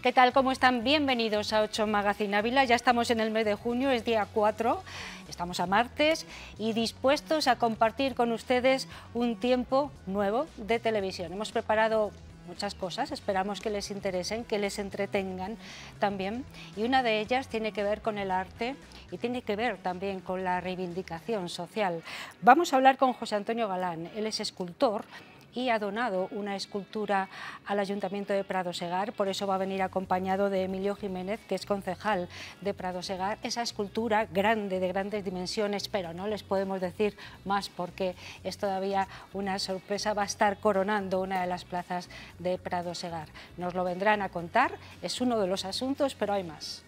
¿Qué tal? ¿Cómo están? Bienvenidos a 8 Magazine Ávila. Ya estamos en el mes de junio, es día 4, estamos a martes y dispuestos a compartir con ustedes un tiempo nuevo de televisión. Hemos preparado muchas cosas, esperamos que les interesen, que les entretengan también, y una de ellas tiene que ver con el arte y tiene que ver también con la reivindicación social. Vamos a hablar con José Antonio Galán, él es escultor y ha donado una escultura al Ayuntamiento de Pradosegar, por eso va a venir acompañado de Emilio Jiménez, que es concejal de Pradosegar. Esa escultura grande, de grandes dimensiones, pero no les podemos decir más porque es todavía una sorpresa, va a estar coronando una de las plazas de Pradosegar. Nos lo vendrán a contar, es uno de los asuntos, pero hay más.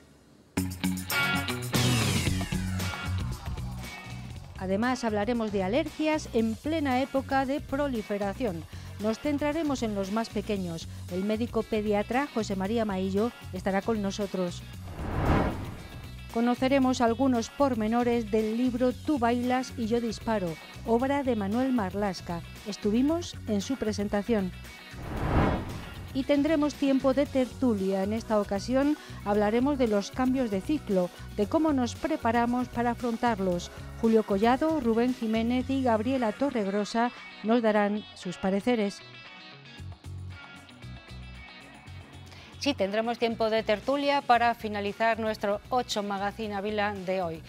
Además, hablaremos de alergias en plena época de proliferación. Nos centraremos en los más pequeños. El médico pediatra José María Maillo estará con nosotros. Conoceremos algunos pormenores del libro Tú bailas y yo disparo, obra de Manuel Marlasca. Estuvimos en su presentación. Y tendremos tiempo de tertulia. En esta ocasión hablaremos de los cambios de ciclo, de cómo nos preparamos para afrontarlos. Julio Collado, Rubén Jiménez y Gabriela Torregrosa nos darán sus pareceres. Sí, tendremos tiempo de tertulia para finalizar nuestro 8 Magazine Ávila de hoy.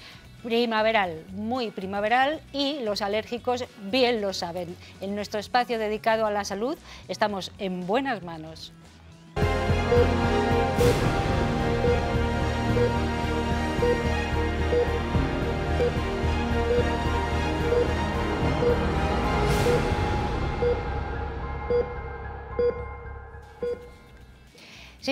Primaveral, muy primaveral, y los alérgicos bien lo saben. En nuestro espacio dedicado a la salud estamos en buenas manos.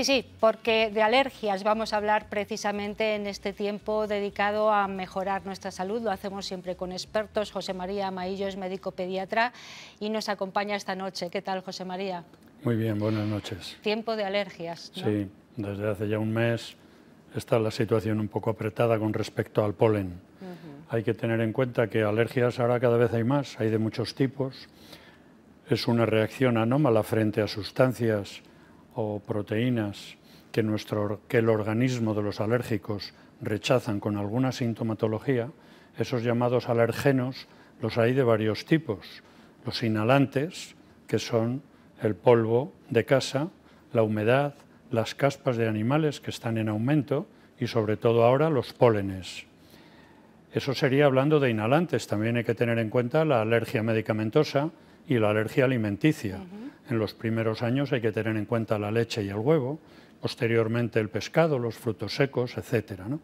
Sí, porque de alergias vamos a hablar precisamente en este tiempo dedicado a mejorar nuestra salud. Lo hacemos siempre con expertos. José María Maillo es médico pediatra y nos acompaña esta noche. ¿Qué tal, José María? Muy bien, buenas noches. Tiempo de alergias, ¿no? Sí, desde hace ya un mes está la situación un poco apretada con respecto al polen. Hay que tener en cuenta que alergias ahora cada vez hay más, hay de muchos tipos. Es una reacción anómala frente a sustancias o proteínas que el organismo de los alérgicos rechazan con alguna sintomatología. Esos llamados alergenos los hay de varios tipos. Los inhalantes, que son el polvo de casa, la humedad, las caspas de animales que están en aumento y sobre todo ahora los pólenes. Eso sería hablando de inhalantes. También hay que tener en cuenta la alergia medicamentosa y la alergia alimenticia. En los primeros años hay que tener en cuenta la leche y el huevo, posteriormente el pescado, los frutos secos, etcétera, ¿no?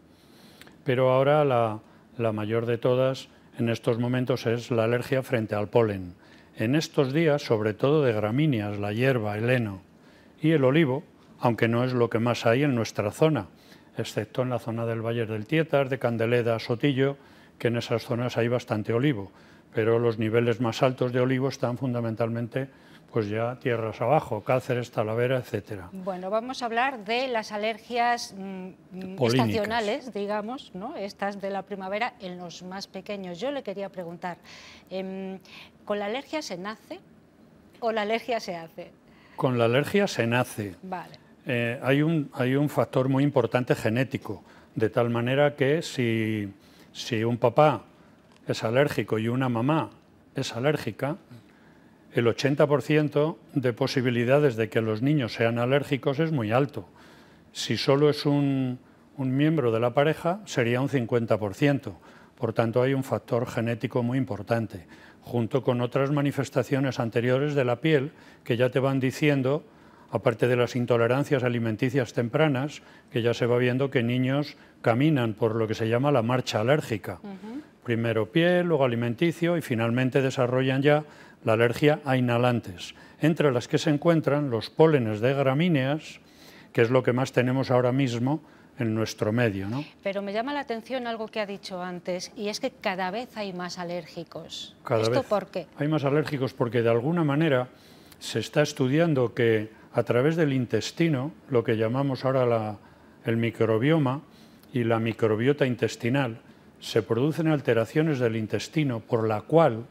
Pero ahora la mayor de todas en estos momentos es la alergia frente al polen. En estos días, sobre todo de gramíneas, la hierba, el heno y el olivo, aunque no es lo que más hay en nuestra zona, excepto en la zona del Valle del Tietar, de Candeleda, Sotillo, que en esas zonas hay bastante olivo, pero los niveles más altos de olivo están fundamentalmente pues ya tierras abajo, Cáceres, Talavera, etcétera. Bueno, vamos a hablar de las alergias estacionales, digamos, ¿no? Estas de la primavera en los más pequeños. Yo le quería preguntar, ¿con la alergia se nace o la alergia se hace? Con la alergia se nace. Vale. Hay un factor muy importante genético, de tal manera que si un papá es alérgico y una mamá es alérgica, el 80% de posibilidades de que los niños sean alérgicos es muy alto. Si solo es un miembro de la pareja, sería un 50%. Por tanto, hay un factor genético muy importante, junto con otras manifestaciones anteriores de la piel que ya te van diciendo, aparte de las intolerancias alimenticias tempranas, que ya se va viendo que niños caminan por lo que se llama la marcha alérgica. Primero piel, luego alimenticio y finalmente desarrollan ya la alergia a inhalantes, entre las que se encuentran los pólenes de gramíneas, que es lo que más tenemos ahora mismo en nuestro medio, ¿no? Pero me llama la atención algo que ha dicho antes, y es que cada vez hay más alérgicos. ¿Esto por qué? Hay más alérgicos porque de alguna manera se está estudiando que a través del intestino, lo que llamamos ahora el microbioma y la microbiota intestinal, se producen alteraciones del intestino por la cual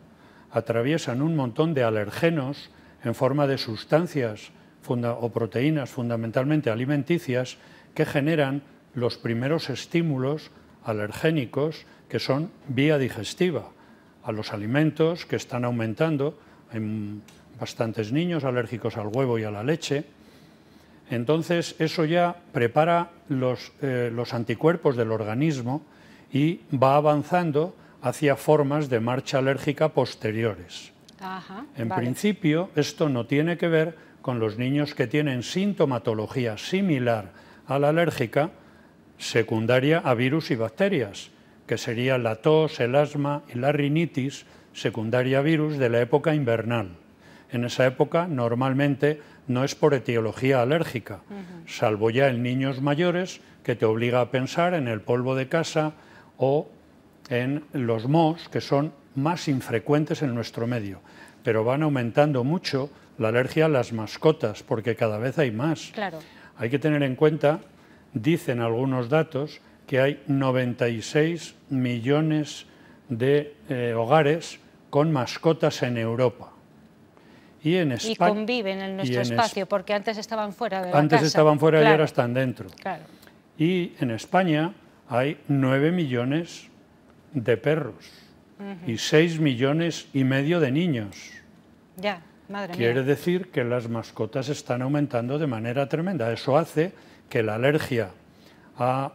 atraviesan un montón de alergenos en forma de sustancias o proteínas fundamentalmente alimenticias que generan los primeros estímulos alergénicos que son vía digestiva a los alimentos que están aumentando. Hay bastantes niños alérgicos al huevo y a la leche. Entonces eso ya prepara los anticuerpos del organismo y va avanzando hacia formas de marcha alérgica posteriores. Ajá, en principio, esto no tiene que ver con los niños que tienen sintomatología similar a la alérgica, secundaria a virus y bacterias, que sería la tos, el asma y la rinitis, secundaria a virus de la época invernal. En esa época normalmente no es por etiología alérgica, salvo ya en niños mayores, que te obliga a pensar en el polvo de casa o en los mohos, que son más infrecuentes en nuestro medio, pero van aumentando mucho la alergia a las mascotas, porque cada vez hay más. Claro. Hay que tener en cuenta, dicen algunos datos, que hay 96 millones de hogares con mascotas en Europa. Y conviven en nuestro espacio, porque antes estaban fuera de la casa. Antes estaban fuera, claro, y ahora están dentro. Claro. Y en España hay 9 millones de perros y 6,5 millones de niños. Ya, madre mía. Quiere decir que las mascotas están aumentando de manera tremenda. Eso hace que la alergia a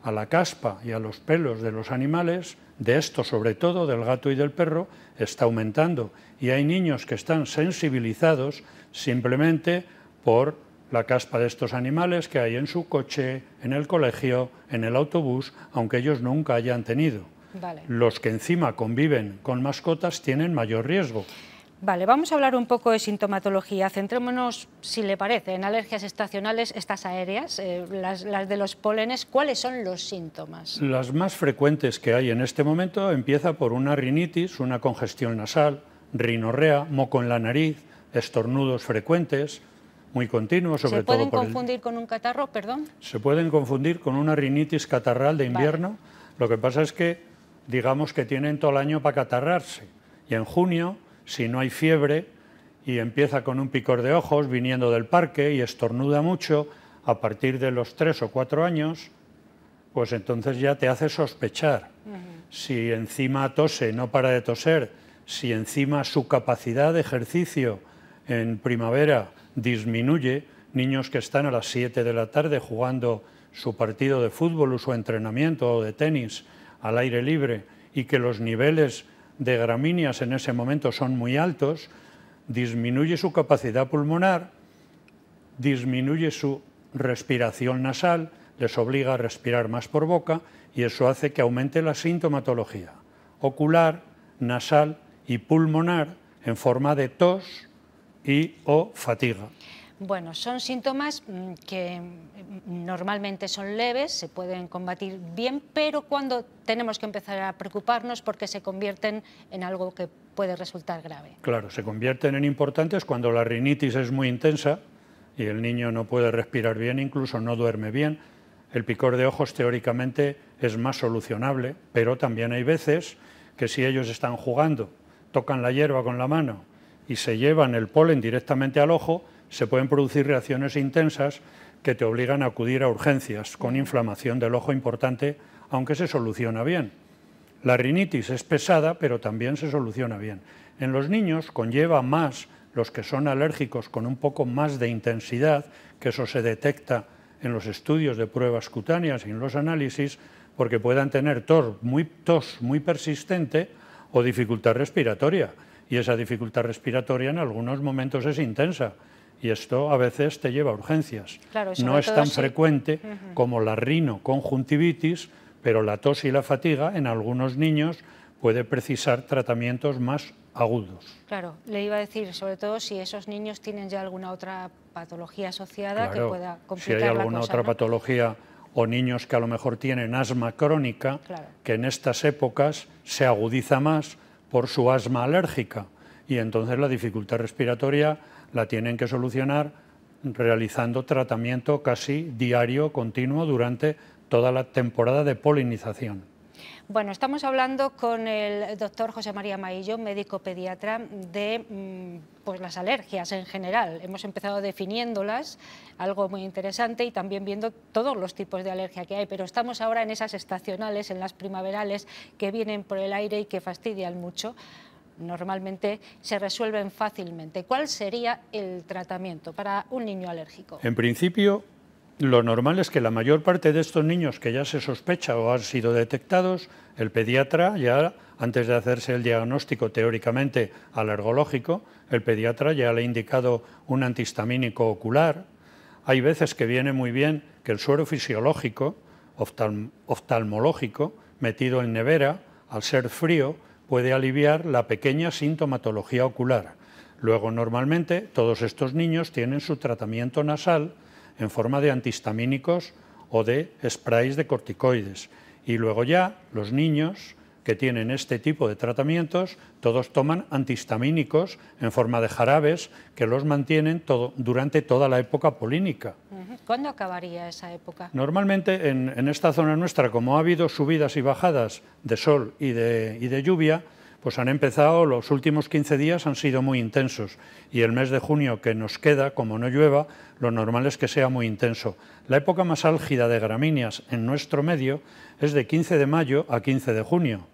la caspa y a los pelos de los animales, de estos sobre todo, del gato y del perro, está aumentando. Y hay niños que están sensibilizados simplemente por la caspa de estos animales que hay en su coche, en el colegio, en el autobús, aunque ellos nunca hayan tenido. Vale. Los que encima conviven con mascotas tienen mayor riesgo. Vale, vamos a hablar un poco de sintomatología. Centrémonos, si le parece, en alergias estacionales, estas aéreas, las de los pólenes. ¿Cuáles son los síntomas? Las más frecuentes que hay en este momento empieza por una rinitis, una congestión nasal, rinorrea, moco en la nariz, estornudos frecuentes, muy continuos, sobre todo. ¿Se pueden confundir con un catarro, perdón? Se pueden confundir con una rinitis catarral de invierno. Vale. Lo que pasa es que, digamos que tienen todo el año para catarrarse. Y en junio, si no hay fiebre y empieza con un picor de ojos viniendo del parque y estornuda mucho, a partir de los 3 o 4 años, pues entonces ya te hace sospechar. Si encima tose, no para de toser, si encima su capacidad de ejercicio en primavera disminuye, niños que están a las 7 de la tarde jugando su partido de fútbol o su entrenamiento o de tenis al aire libre y que los niveles de gramíneas en ese momento son muy altos, disminuye su capacidad pulmonar, disminuye su respiración nasal, les obliga a respirar más por boca y eso hace que aumente la sintomatología ocular, nasal y pulmonar en forma de tos y o fatiga. Bueno, son síntomas que normalmente son leves, se pueden combatir bien, pero cuando tenemos que empezar a preocuparnos porque se convierten en algo que puede resultar grave. Claro, se convierten en importantes cuando la rinitis es muy intensa y el niño no puede respirar bien, incluso no duerme bien. El picor de ojos teóricamente es más solucionable, pero también hay veces que si ellos están jugando, tocan la hierba con la mano y se llevan el polen directamente al ojo, se pueden producir reacciones intensas que te obligan a acudir a urgencias con inflamación del ojo importante, aunque se soluciona bien. La rinitis es pesada, pero también se soluciona bien. En los niños conlleva más los que son alérgicos con un poco más de intensidad, que eso se detecta en los estudios de pruebas cutáneas y en los análisis, porque puedan tener tos muy persistente o dificultad respiratoria. Y esa dificultad respiratoria en algunos momentos es intensa. Y esto a veces te lleva a urgencias. Claro, no es tan frecuente como la rinoconjuntivitis, pero la tos y la fatiga en algunos niños puede precisar tratamientos más agudos. Claro, le iba a decir, sobre todo si esos niños tienen ya alguna otra patología asociada, claro, que pueda complicar la cosa. Si hay alguna otra patología o niños que a lo mejor tienen asma crónica, claro, que en estas épocas se agudiza más por su asma alérgica y entonces la dificultad respiratoria la tienen que solucionar realizando tratamiento casi diario, continuo, durante toda la temporada de polinización. Bueno, estamos hablando con el doctor José María Maillo, médico pediatra, de pues las alergias en general. Hemos empezado definiéndolas, algo muy interesante, y también viendo todos los tipos de alergia que hay, pero estamos ahora en esas estacionales, en las primaverales, que vienen por el aire y que fastidian mucho. Normalmente se resuelven fácilmente. ¿Cuál sería el tratamiento para un niño alérgico? En principio, lo normal es que la mayor parte de estos niños que ya se sospecha o han sido detectados, el pediatra ya, antes de hacerse el diagnóstico teóricamente alergológico, el pediatra ya le ha indicado un antihistamínico ocular. Hay veces que viene muy bien que el suero fisiológico, oftalmológico, metido en nevera, al ser frío, puede aliviar la pequeña sintomatología ocular. Luego, normalmente, todos estos niños tienen su tratamiento nasal en forma de antihistamínicos o de sprays de corticoides. Y luego ya los niños que tienen este tipo de tratamientos, todos toman antihistamínicos en forma de jarabes que los mantienen durante toda la época polínica. ¿Cuándo acabaría esa época? Normalmente en esta zona nuestra, como ha habido subidas y bajadas de sol y de lluvia, pues han empezado, los últimos 15 días han sido muy intensos, y el mes de junio que nos queda, como no llueva, lo normal es que sea muy intenso. La época más álgida de gramíneas en nuestro medio es de 15 de mayo a 15 de junio.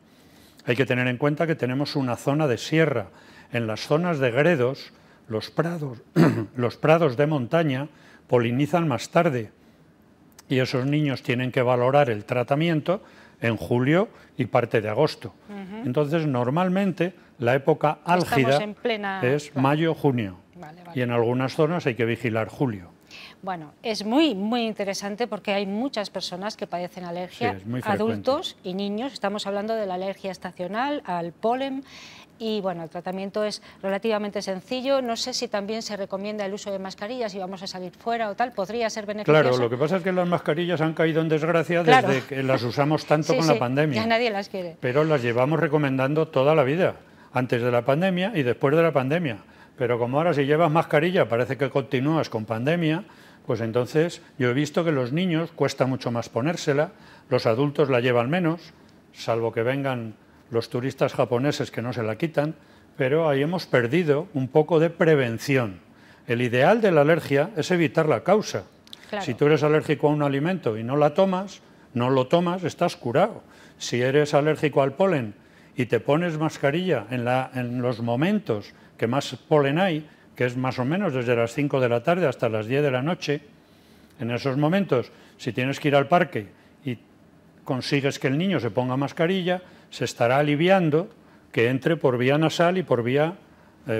Hay que tener en cuenta que tenemos una zona de sierra. En las zonas de gredos, los prados de montaña polinizan más tarde, y esos niños tienen que valorar el tratamiento en julio y parte de agosto. Entonces, normalmente, la época álgida es mayo-junio, y en algunas zonas hay que vigilar julio. Bueno, es muy interesante porque hay muchas personas que padecen alergia, sí, adultos y niños. Estamos hablando de la alergia estacional al polen. Y bueno, el tratamiento es relativamente sencillo. No sé si también se recomienda el uso de mascarillas si vamos a salir fuera o tal. ¿Podría ser beneficioso? Claro, lo que pasa es que las mascarillas han caído en desgracia desde que las usamos tanto con la pandemia. Ya nadie las quiere. Pero las llevamos recomendando toda la vida, antes de la pandemia y después de la pandemia. Pero como ahora si llevas mascarilla parece que continúas con pandemia, pues entonces yo he visto que los niños cuesta mucho más ponérsela, los adultos la llevan menos, salvo que vengan los turistas japoneses que no se la quitan, pero ahí hemos perdido un poco de prevención. El ideal de la alergia es evitar la causa. Claro. Si tú eres alérgico a un alimento y no lo tomas, estás curado. Si eres alérgico al polen y te pones mascarilla en los momentos que más polen hay, que es más o menos desde las 5 de la tarde hasta las 10 de la noche, en esos momentos, si tienes que ir al parque y consigues que el niño se ponga mascarilla, se estará aliviando que entre por vía nasal y por vía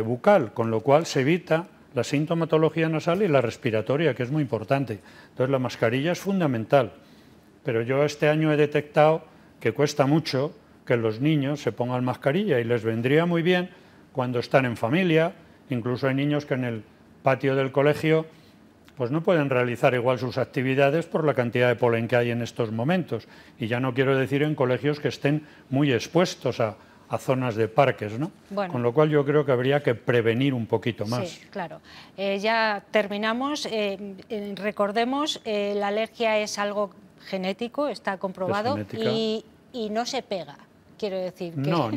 bucal, con lo cual se evita la sintomatología nasal y la respiratoria, que es muy importante. Entonces la mascarilla es fundamental, pero yo este año he detectado que cuesta mucho que los niños se pongan mascarilla, y les vendría muy bien cuando están en familia. Incluso hay niños que en el patio del colegio pues no pueden realizar igual sus actividades por la cantidad de polen que hay en estos momentos. Y ya no quiero decir en colegios que estén muy expuestos a zonas de parques, ¿no? Bueno, con lo cual yo creo que habría que prevenir un poquito más. Sí, claro. Ya terminamos. Recordemos, la alergia es algo genético, está comprobado, y no se pega. Quiero decir que no.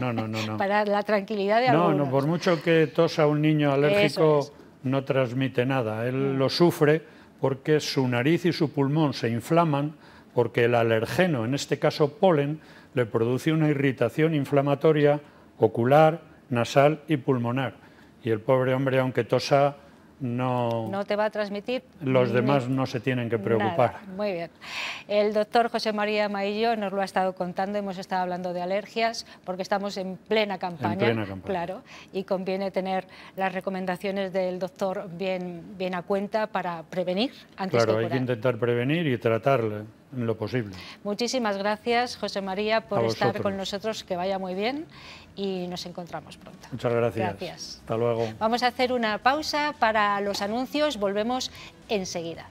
Para la tranquilidad de algunos. No, por mucho que tosa un niño alérgico no transmite nada. Él lo sufre porque su nariz y su pulmón se inflaman, porque el alergeno, en este caso polen, le produce una irritación inflamatoria ocular, nasal y pulmonar. Y el pobre hombre, aunque tosa, no te va a transmitir. Los demás no se tienen que preocupar. Nada. Muy bien. El doctor José María Maillo nos lo ha estado contando. Hemos estado hablando de alergias porque estamos en plena campaña. Claro, y conviene tener las recomendaciones del doctor bien a cuenta para prevenir antes de curar. Claro, hay que intentar prevenir y tratarle en lo posible. Muchísimas gracias, José María, por estar con nosotros. Que vaya muy bien y nos encontramos pronto. Muchas gracias. Hasta luego. Vamos a hacer una pausa para los anuncios. Volvemos enseguida.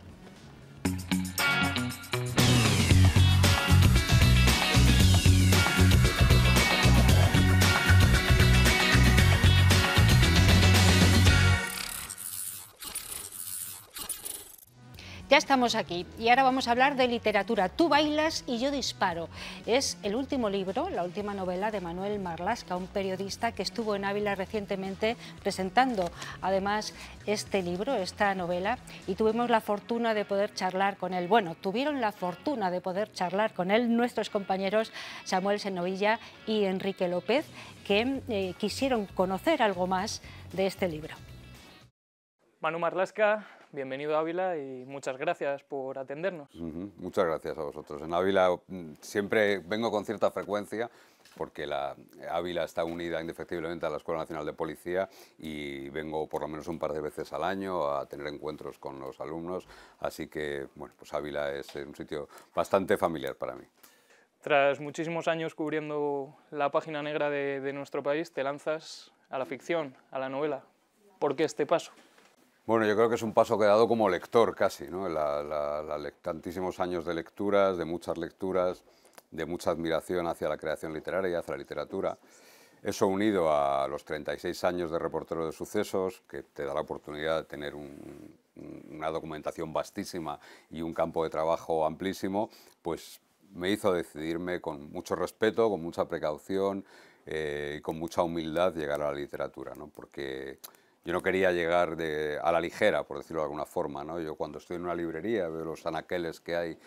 Ya estamos aquí y ahora vamos a hablar de literatura. Tú bailas y yo disparo. Es el último libro, la última novela de Manuel Marlaska, un periodista que estuvo en Ávila recientemente presentando además este libro, esta novela, y tuvimos la fortuna de poder charlar con él. Bueno, tuvieron la fortuna de poder charlar con él nuestros compañeros Samuel Senovilla y Enrique López, que quisieron conocer algo más de este libro. Manu Marlaska, bienvenido a Ávila y muchas gracias por atendernos. Muchas gracias a vosotros. En Ávila siempre vengo con cierta frecuencia porque Ávila está unida indefectiblemente a la Escuela Nacional de Policía y vengo por lo menos un par de veces al año a tener encuentros con los alumnos, así que bueno, pues Ávila es un sitio bastante familiar para mí. Tras muchísimos años cubriendo la página negra de nuestro país, te lanzas a la ficción, a la novela. ¿Por qué este paso? Bueno, yo creo que es un paso que he dado como lector casi, ¿no? Tantísimos años de lecturas, de mucha admiración hacia la creación literaria y hacia la literatura. Eso unido a los 36 años de reportero de sucesos, que te da la oportunidad de tener una documentación vastísima y un campo de trabajo amplísimo, pues me hizo decidirme con mucho respeto, con mucha precaución y con mucha humildad llegar a la literatura, ¿no? Porque yo no quería llegar a la ligera, por decirlo de alguna forma, ¿no? Yo cuando estoy en una librería veo los anaqueles que hay,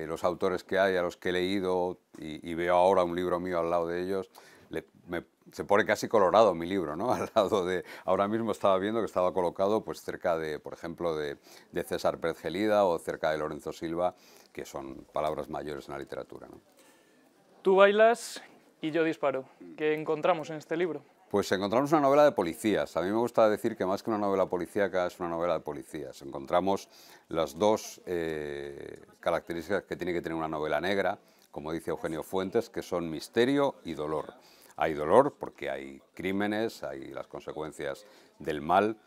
los autores que hay, a los que he leído y veo ahora un libro mío al lado de ellos, se pone casi colorado mi libro, ¿no? Al lado de, ahora mismo estaba viendo que estaba colocado pues cerca de, por ejemplo, de César Pérez Gelida o cerca de Lorenzo Silva, que son palabras mayores en la literatura, ¿no? Tú bailas y yo disparo. ¿Qué encontramos en este libro? Pues encontramos una novela de policías. A mí me gusta decir que más que una novela policíaca es una novela de policías. Encontramos las dos características que tiene que tener una novela negra, como dice Eugenio Fuentes, que son misterio y dolor. Hay dolor porque hay crímenes, hay las consecuencias del mal,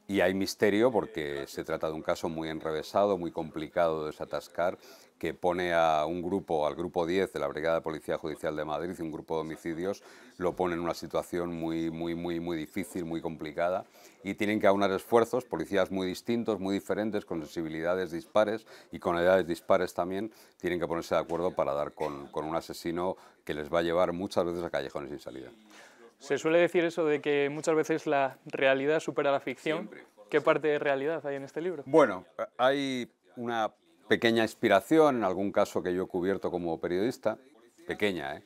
y hay misterio porque se trata de un caso muy enrevesado, muy complicado de desatascar, que pone a un grupo, al grupo 10 de la Brigada de Policía Judicial de Madrid, un grupo de homicidios, lo pone en una situación muy difícil, muy complicada, y tienen que aunar esfuerzos, policías muy distintos, muy diferentes, con sensibilidades dispares y con edades dispares también, tienen que ponerse de acuerdo para dar con un asesino que les va a llevar muchas veces a callejones sin salida. Se suele decir eso de que muchas veces la realidad supera la ficción. Siempre. ¿Qué parte de realidad hay en este libro? Bueno, hay una pequeña inspiración, en algún caso que yo he cubierto como periodista, pequeña,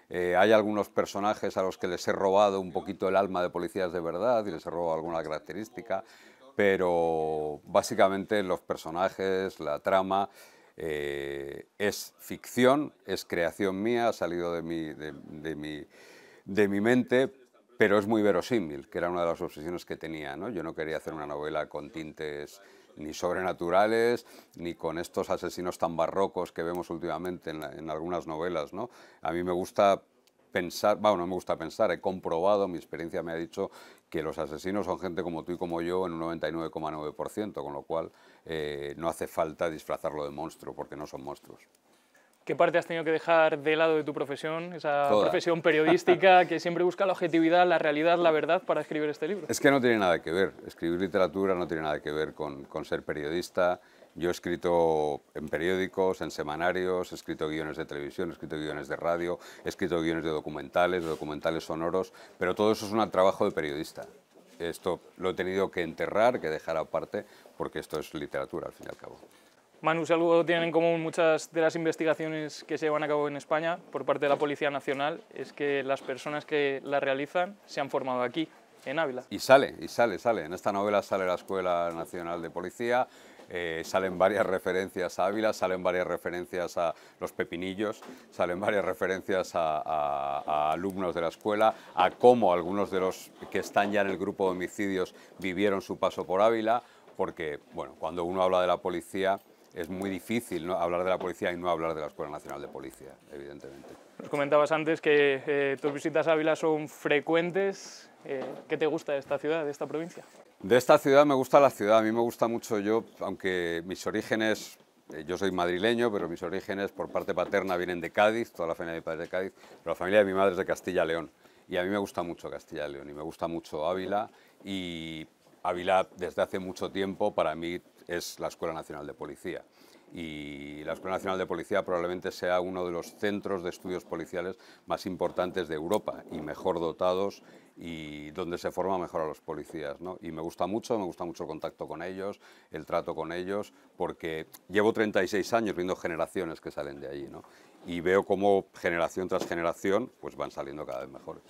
hay algunos personajes a los que les he robado un poquito el alma de policías de verdad y les he robado alguna característica, pero básicamente los personajes, la trama, es ficción, es creación mía, ha salido de mi mente, pero es muy verosímil, que era una de las obsesiones que tenía, ¿no? Yo no quería hacer una novela con tintes ni sobrenaturales, ni con estos asesinos tan barrocos que vemos últimamente en algunas novelas, ¿no? A mí me gusta pensar, bueno, no me gusta pensar, he comprobado, mi experiencia me ha dicho que los asesinos son gente como tú y como yo en un 99,9%, con lo cual no hace falta disfrazarlo de monstruo, porque no son monstruos. ¿Qué parte has tenido que dejar de lado de tu profesión, esa Toda. profesión periodística que siempre busca la objetividad, la realidad, la verdad para escribir este libro? Es que no tiene nada que ver, escribir literatura no tiene nada que ver con ser periodista. Yo he escrito en periódicos, en semanarios, he escrito guiones de televisión, he escrito guiones de radio, he escrito guiones de documentales sonoros, pero todo eso es un trabajo de periodista. Esto lo he tenido que enterrar, que dejar aparte, porque esto es literatura al fin y al cabo. Manu, si algo tienen en común muchas de las investigaciones que se llevan a cabo en España por parte de la Policía Nacional es que las personas que las realizan se han formado aquí, en Ávila. Y sale. En esta novela sale la Escuela Nacional de Policía, salen varias referencias a Ávila, salen varias referencias a los pepinillos, salen varias referencias a alumnos de la escuela, a cómo algunos de los que están ya en el grupo de homicidios vivieron su paso por Ávila, porque bueno, cuando uno habla de la policía, es muy difícil, ¿no?, hablar de la policía y no hablar de la Escuela Nacional de Policía, evidentemente. Nos comentabas antes que tus visitas a Ávila son frecuentes. ¿Qué te gusta de esta ciudad, de esta provincia? De esta ciudad me gusta la ciudad, a mí me gusta mucho aunque mis orígenes, yo soy madrileño, pero mis orígenes por parte paterna vienen de Cádiz, toda la familia de mi padre es de Cádiz, pero la familia de mi madre es de Castilla y León. Y a mí me gusta mucho Castilla y León y me gusta mucho Ávila, y Ávila desde hace mucho tiempo para mí es la Escuela Nacional de Policía. Y la Escuela Nacional de Policía probablemente sea uno de los centros de estudios policiales más importantes de Europa y mejor dotados y donde se forma mejor a los policías, ¿no? Y me gusta mucho el contacto con ellos, el trato con ellos, porque llevo 36 años viendo generaciones que salen de allí, ¿no? Y veo cómo generación tras generación pues van saliendo cada vez mejores.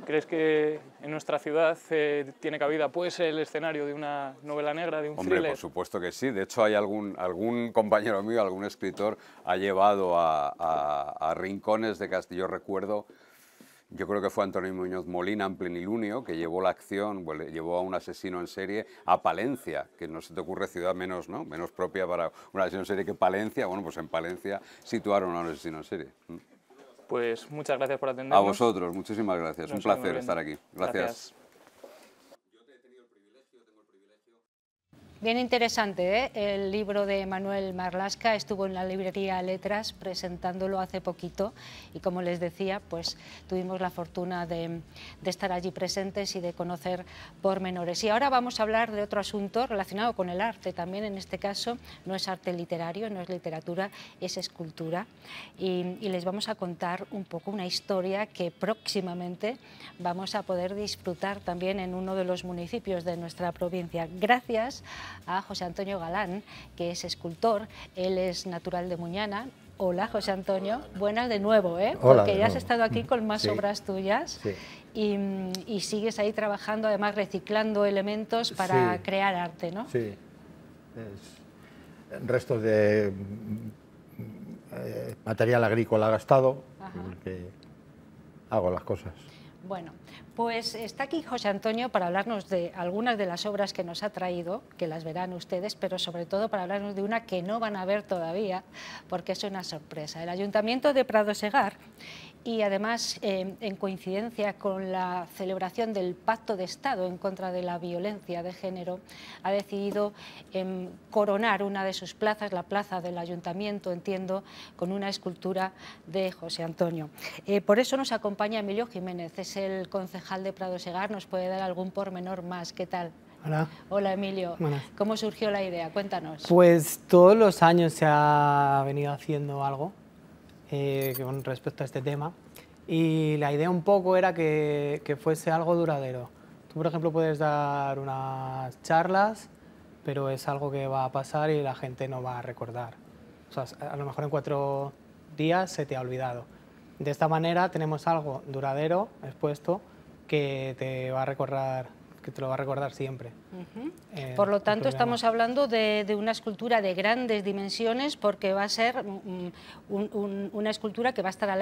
¿Crees que en nuestra ciudad tiene cabida pues el escenario de una novela negra, de un Hombre, thriller? por supuesto que sí. De hecho, hay algún compañero mío, algún escritor, ha llevado a rincones de Castillo. Recuerdo, yo creo que fue Antonio Muñoz Molina en Plenilunio, que llevó la acción, bueno, llevó a un asesino en serie a Palencia, que no se te ocurre ciudad menos, ¿no?, menos propia para un asesino en serie que Palencia. Bueno, pues en Palencia situaron a un asesino en serie. Pues muchas gracias por atendernos. A vosotros, muchísimas gracias. Un placer estar aquí. Gracias. Bien interesante, ¿eh? El libro de Manuel Marlaska estuvo en la librería Letras presentándolo hace poquito y, como les decía, pues tuvimos la fortuna de estar allí presentes y de conocer pormenores. Y ahora vamos a hablar de otro asunto relacionado con el arte. También en este caso no es arte literario, no es literatura, es escultura. Y les vamos a contar un poco una historia que próximamente vamos a poder disfrutar también en uno de los municipios de nuestra provincia. Gracias a José Antonio Galán, que es escultor. Él es natural de Muñana. Hola, José Antonio, buenas de nuevo, ¿eh? Hola, Porque ya has estado aquí con más sí. obras tuyas. Sí. Y sigues ahí trabajando, además reciclando elementos para Sí. crear arte, ¿no? Sí, restos de material agrícola gastado, porque hago las cosas. Bueno, pues está aquí José Antonio para hablarnos de algunas de las obras que nos ha traído, que las verán ustedes, pero sobre todo para hablarnos de una que no van a ver todavía, porque es una sorpresa. El Ayuntamiento de Pradossegar, y además en coincidencia con la celebración del Pacto de Estado en contra de la violencia de género, ha decidido coronar una de sus plazas, la plaza del Ayuntamiento, entiendo, con una escultura de José Antonio. Por eso nos acompaña Emilio Jiménez, es el concejal de Pradossegar, nos puede dar algún pormenor más. ¿Qué tal? Hola. Hola, Emilio. Buenas. ¿Cómo surgió la idea? Cuéntanos. Pues todos los años se ha venido haciendo algo con respecto a este tema, y la idea un poco era que fuese algo duradero. Tú, por ejemplo, puedes dar unas charlas, pero es algo que va a pasar y la gente no va a recordar. O sea, a lo mejor en 4 días se te ha olvidado. De esta manera tenemos algo duradero, expuesto, que te va a recordar, que te lo va a recordar siempre. Por lo tanto, estamos hablando de una escultura de grandes dimensiones, porque va a ser una escultura que va a estar al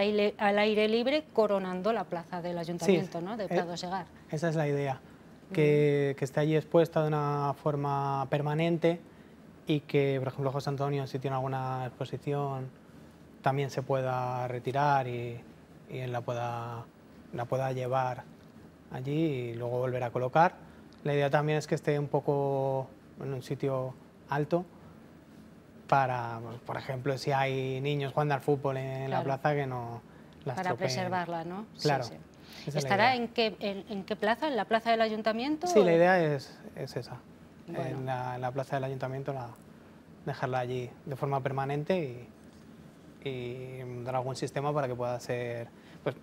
aire libre coronando la plaza del Ayuntamiento, sí, ¿no?, de Pradossegar. Esa es la idea, que esté allí expuesta de una forma permanente y que, por ejemplo, José Antonio, si tiene alguna exposición, también se pueda retirar y él la pueda llevar allí y luego volver a colocar. La idea también es que esté un poco en un sitio alto para, por ejemplo, si hay niños jugando al fútbol en la plaza, que no las para tropeen. Preservarla, ¿no? Claro. Sí, sí. ¿Estará en qué plaza? ¿En la plaza del Ayuntamiento? Sí, la idea es esa. Bueno. En la plaza del Ayuntamiento, dejarla allí de forma permanente y dar algún sistema para que pueda ser, pues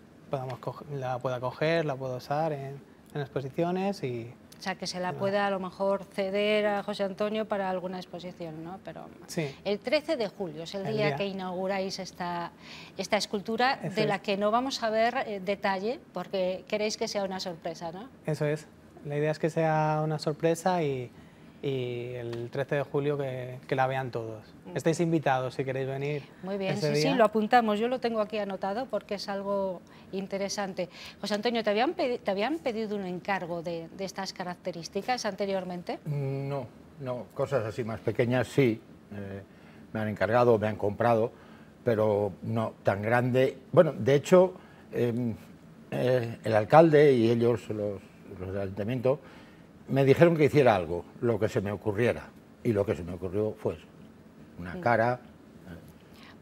la pueda coger, la pueda usar en exposiciones y... O sea, que se la pueda a lo mejor ceder a José Antonio para alguna exposición, ¿no? Pero sí. El 13 de julio es el día que inauguráis esta escultura, de la que no vamos a ver detalle, porque queréis que sea una sorpresa, ¿no? Eso es. La idea es que sea una sorpresa y el 13 de julio que la vean todos. Estáis invitados si queréis venir. Muy bien, ese sí, día. sí, lo apuntamos. Yo lo tengo aquí anotado porque es algo interesante. José Antonio, ¿te habían pedido un encargo de estas características anteriormente? No, cosas así más pequeñas sí. Me han encargado, me han comprado, pero no tan grande. Bueno, de hecho, el alcalde y ellos, los del ayuntamiento, me dijeron que hiciera algo, lo que se me ocurriera, y lo que se me ocurrió fue eso, una cara.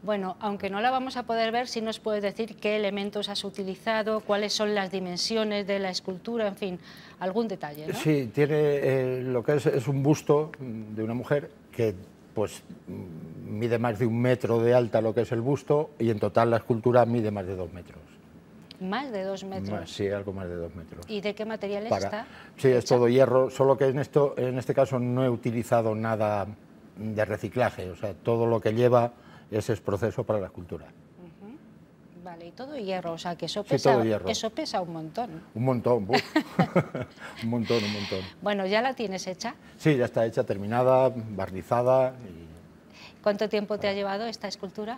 Bueno, aunque no la vamos a poder ver, sí nos puedes decir qué elementos has utilizado, cuáles son las dimensiones de la escultura, en fin, algún detalle, ¿no? Sí, tiene lo que es un busto de una mujer que pues mide más de 1 metro de alta lo que es el busto, y en total la escultura mide más de 2 metros. Más de 2 metros. Sí, algo más de 2 metros. ¿Y de qué material está? Sí, es todo hierro, solo que en este caso no he utilizado nada de reciclaje, o sea, todo lo que lleva ese es proceso para la escultura. Vale, y todo hierro, o sea, que eso Sí, pesa, todo hierro. eso pesa un montón. Un montón, ¡buf! un montón. Bueno, ¿ya la tienes hecha? Sí, ya está hecha, terminada, barnizada, y ¿Cuánto tiempo te ha llevado esta escultura?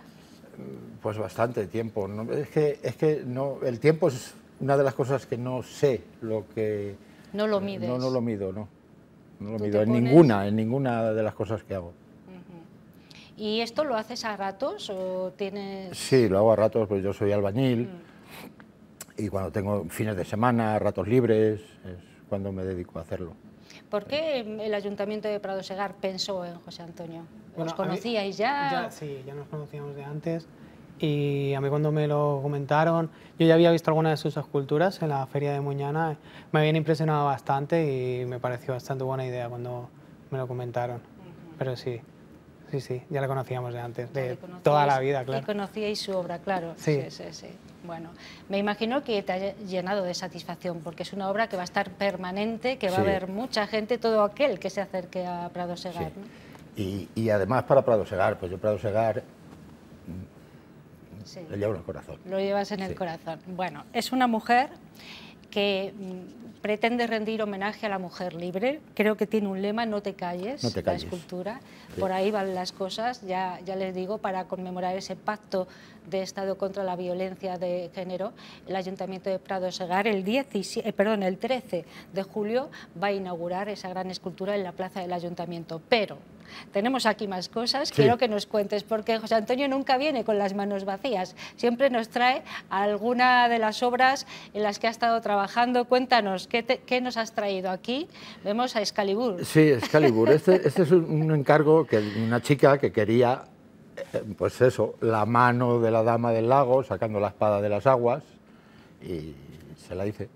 pues bastante tiempo. ¿No? Es que no, el tiempo es una de las cosas que no sé lo que... No lo mides. No lo mido, no. No lo ¿Tú mido te en pones? ninguna de las cosas que hago. ¿Y esto lo haces a ratos o tienes...? Sí, lo hago a ratos, pues yo soy albañil y cuando tengo fines de semana, ratos libres, es cuando me dedico a hacerlo. ¿Por qué el Ayuntamiento de Prado Segar pensó en José Antonio? Bueno, ¿Os conocíais ya? Sí, ya nos conocíamos de antes. Y a mí cuando me lo comentaron, yo ya había visto algunas de sus esculturas en la Feria de Muñana, me habían impresionado bastante y me pareció bastante buena idea cuando me lo comentaron. Pero sí, ya la conocíamos de antes, de toda la vida, claro. Y conocíais su obra, claro. Sí. Sí. Bueno, me imagino que te ha llenado de satisfacción, porque es una obra que va a estar permanente, que va a haber mucha gente, todo aquel que se acerque a Prado Segar. Sí. Y además para Prado Segar, pues yo Prado Segar lo llevo en el corazón. Lo llevas en el corazón. Bueno, es una mujer que pretende rendir homenaje a la mujer libre. Creo que tiene un lema, no te calles, no te calles. La escultura. Sí. Por ahí van las cosas, ya les digo, para conmemorar ese pacto de Estado contra la violencia de género, el Ayuntamiento de Prado Segar el 13 de julio va a inaugurar esa gran escultura en la plaza del Ayuntamiento. Pero tenemos aquí más cosas, quiero que nos cuentes, porque José Antonio nunca viene con las manos vacías, siempre nos trae alguna de las obras en las que ha estado trabajando. Cuéntanos, ¿qué nos has traído aquí? Vemos a Excalibur. Sí, Excalibur. Este es un encargo que una chica que quería, pues eso, la mano de la Dama del Lago, sacando la espada de las aguas, y se la hice.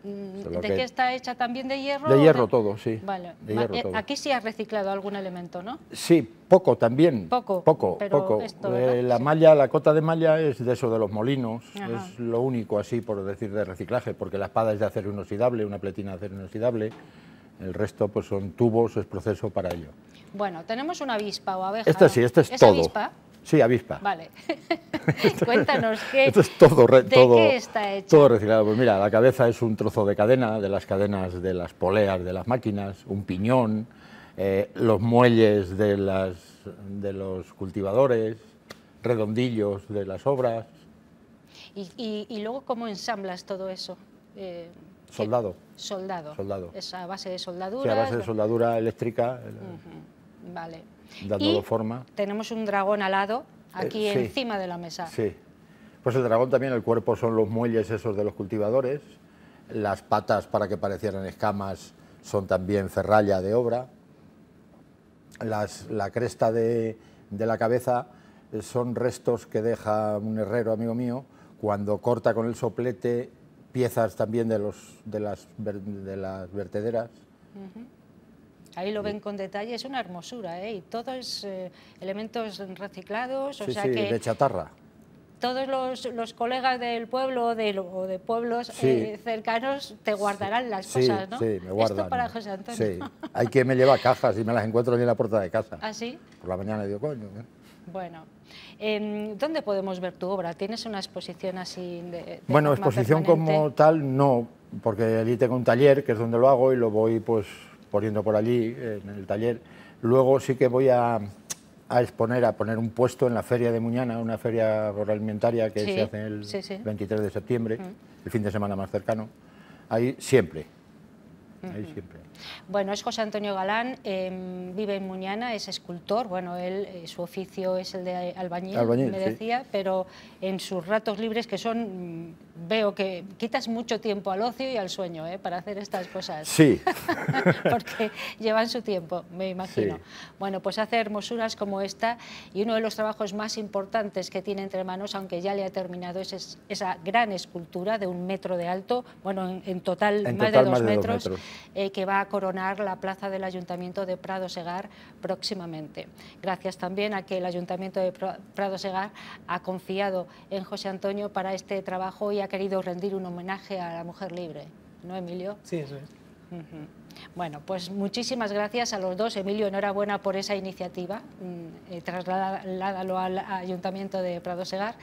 ¿De qué está hecha? ¿También de hierro? De hierro todo, sí. Vale. De hierro todo. Aquí sí has reciclado algún elemento, ¿no? Sí, poco también. Poco. Esto, la malla, la cota de malla es de eso de los molinos, es lo único así, por decir, de reciclaje, porque la espada es de acero inoxidable, una pletina de acero inoxidable, el resto pues son tubos, es proceso para ello. Bueno, tenemos una avispa o abeja. Este sí, este es ¿Es todo. Avispa? Sí, avispa. Vale. Cuéntanos, esto es todo, ¿de qué está hecho? Todo reciclado. Pues mira, la cabeza es un trozo de cadena, de las cadenas de las poleas de las máquinas, un piñón, los muelles de los cultivadores, redondillos de las obras. ¿Y luego cómo ensamblas todo eso? Soldado. Soldado. Es a base de soldadura. Sí, a base de soldadura eléctrica. Vale. Dándolo forma. Tenemos un dragón alado aquí encima de la mesa. Sí. Pues el dragón también, el cuerpo son los muelles esos de los cultivadores, las patas para que parecieran escamas son también ferralla de obra, la cresta de la cabeza son restos que deja un herrero amigo mío cuando corta con el soplete piezas también de las vertederas. Ahí lo ven con detalle, es una hermosura, ¿eh? Y todo es elementos reciclados, o sí, sea sí, que de chatarra. Todos los colegas del pueblo o de pueblos cercanos te guardarán las cosas, ¿no? Sí, me guardan. Esto para José Antonio. Sí, hay quien me lleva cajas y me las encuentro en la puerta de casa. ¿Ah, sí? Por la mañana digo, coño. Bueno, ¿dónde podemos ver tu obra? ¿Tienes una exposición así de Bueno, forma exposición permanente? como tal no, porque allí tengo un taller que es donde lo hago y lo voy pues poniendo por allí en el taller. Luego sí que voy a exponer, a poner un puesto en la Feria de Muñana, una feria agroalimentaria que se hace el 23 de septiembre, el fin de semana más cercano. Ahí siempre. Ahí siempre. Bueno, es José Antonio Galán, vive en Muñana, es escultor, bueno, él, su oficio es el de albañil me decía, pero en sus ratos libres, que son veo que quitas mucho tiempo al ocio y al sueño, para hacer estas cosas. Sí. Porque llevan su tiempo, me imagino. Sí. Bueno, pues hace hermosuras como esta, y uno de los trabajos más importantes que tiene entre manos, aunque ya le ha terminado, es esa gran escultura de 1 metro de alto, bueno, en total más de 2 metros, que va a coronar la plaza del Ayuntamiento de Prado Segar próximamente. Gracias también a que el Ayuntamiento de Prado Segar ha confiado en José Antonio para este trabajo y ha querido rendir un homenaje a la mujer libre, ¿no, Emilio? Sí, eso es. Bueno, pues muchísimas gracias a los dos. Emilio, enhorabuena por esa iniciativa, trasládalo al Ayuntamiento de Prado Segar,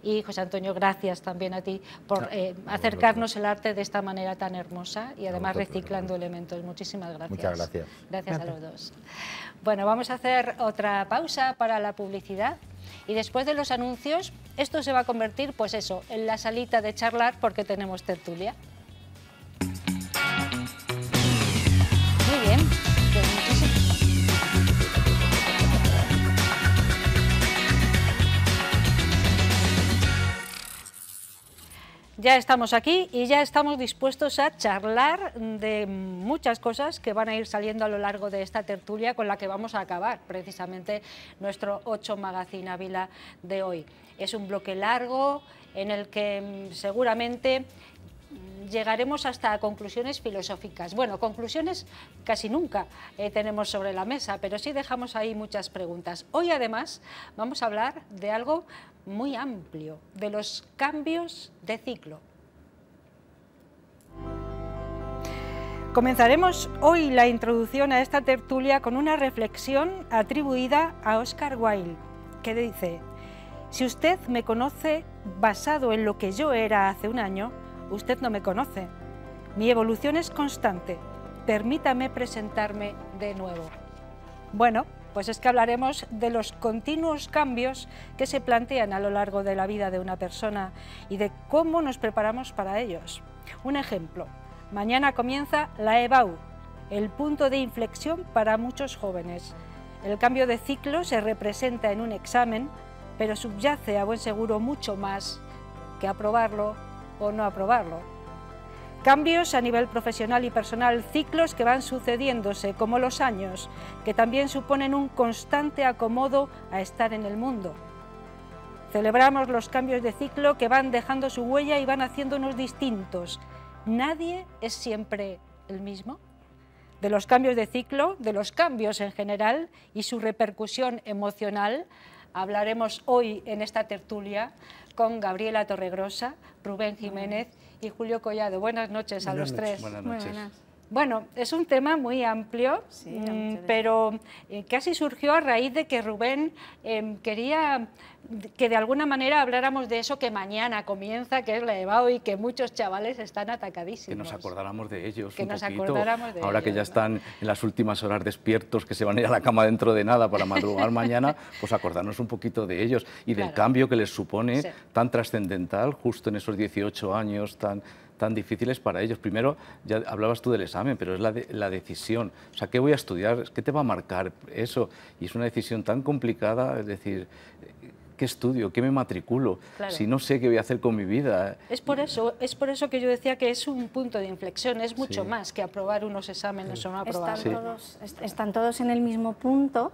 y José Antonio, gracias también a ti por acercarnos el arte de esta manera tan hermosa y además reciclando elementos. Muchísimas gracias. Muchas gracias. Gracias a los dos. Bueno, vamos a hacer otra pausa para la publicidad. Y después de los anuncios, esto se va a convertir, pues eso, en la salita de charlar, porque tenemos tertulia. Muy bien, pues muchísimo. Ya estamos aquí y ya estamos dispuestos a charlar de muchas cosas que van a ir saliendo a lo largo de esta tertulia, con la que vamos a acabar precisamente nuestro 8 Magazine Ávila de hoy. Es un bloque largo en el que seguramente llegaremos hasta conclusiones filosóficas. Bueno, conclusiones casi nunca tenemos sobre la mesa, pero sí dejamos ahí muchas preguntas. Hoy además vamos a hablar de algo muy amplio, de los cambios de ciclo. Comenzaremos hoy la introducción a esta tertulia con una reflexión atribuida a Oscar Wilde, que dice: si usted me conoce basado en lo que yo era hace un año, usted no me conoce. Mi evolución es constante. Permítame presentarme de nuevo. Bueno, pues es que hablaremos de los continuos cambios que se plantean a lo largo de la vida de una persona y de cómo nos preparamos para ellos. Un ejemplo: mañana comienza la EBAU, el punto de inflexión para muchos jóvenes. El cambio de ciclo se representa en un examen, pero subyace a buen seguro mucho más que aprobarlo o no aprobarlo. Cambios a nivel profesional y personal, ciclos que van sucediéndose como los años, que también suponen un constante acomodo a estar en el mundo. Celebramos los cambios de ciclo que van dejando su huella y van haciéndonos distintos. Nadie es siempre el mismo. De los cambios de ciclo, de los cambios en general y su repercusión emocional, hablaremos hoy en esta tertulia con Gabriela Torregrosa, Rubén Jiménez y Julio Collado. Buenas noches a los tres. Buenas noches. Bueno, es un tema muy amplio, pero casi surgió a raíz de que Rubén quería que de alguna manera habláramos de eso que mañana comienza, que es la EBAU, y que muchos chavales están atacadísimos. Que nos acordáramos de ellos que un nos poquito, acordáramos de ahora ellos, que ya ¿no? están en las últimas horas despiertos, que se van a ir a la cama dentro de nada para madrugar mañana, pues acordarnos un poquito de ellos y del cambio que les supone tan trascendental justo en esos 18 años tan difíciles para ellos. Primero, ya hablabas tú del examen, pero es la decisión. O sea, ¿qué voy a estudiar? ¿Qué te va a marcar eso? Y es una decisión tan complicada, es decir, ¿qué estudio? ¿Qué me matriculo? Claro. Si no sé qué voy a hacer con mi vida. Es por eso que yo decía que es un punto de inflexión, es mucho más que aprobar unos exámenes o no aprobar. Están todos en el mismo punto,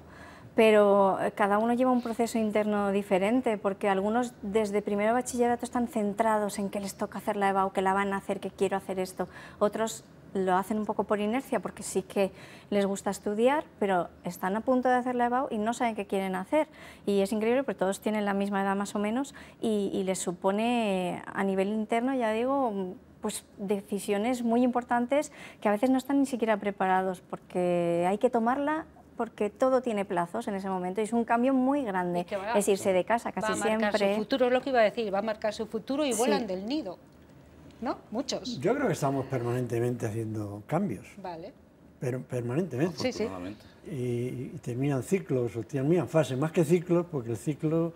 pero cada uno lleva un proceso interno diferente, porque algunos desde primero de bachillerato están centrados en que les toca hacer la EBAU, que la van a hacer, que quiero hacer esto. Otros lo hacen un poco por inercia, porque sí que les gusta estudiar, pero están a punto de hacer la EBAU y no saben qué quieren hacer. Y es increíble, porque todos tienen la misma edad más o menos y les supone a nivel interno, ya digo, pues decisiones muy importantes que a veces no están ni siquiera preparados, porque hay que tomarla, porque todo tiene plazos en ese momento y es un cambio muy grande. Es irse de casa casi siempre. Va a marcar su futuro, lo que iba a decir, va a marcar su futuro y vuelan del nido, ¿no? Muchos. Yo creo que estamos permanentemente haciendo cambios. Vale. Pero permanentemente. Sí, sí. Y terminan ciclos, o terminan fases, más que ciclos, porque el ciclo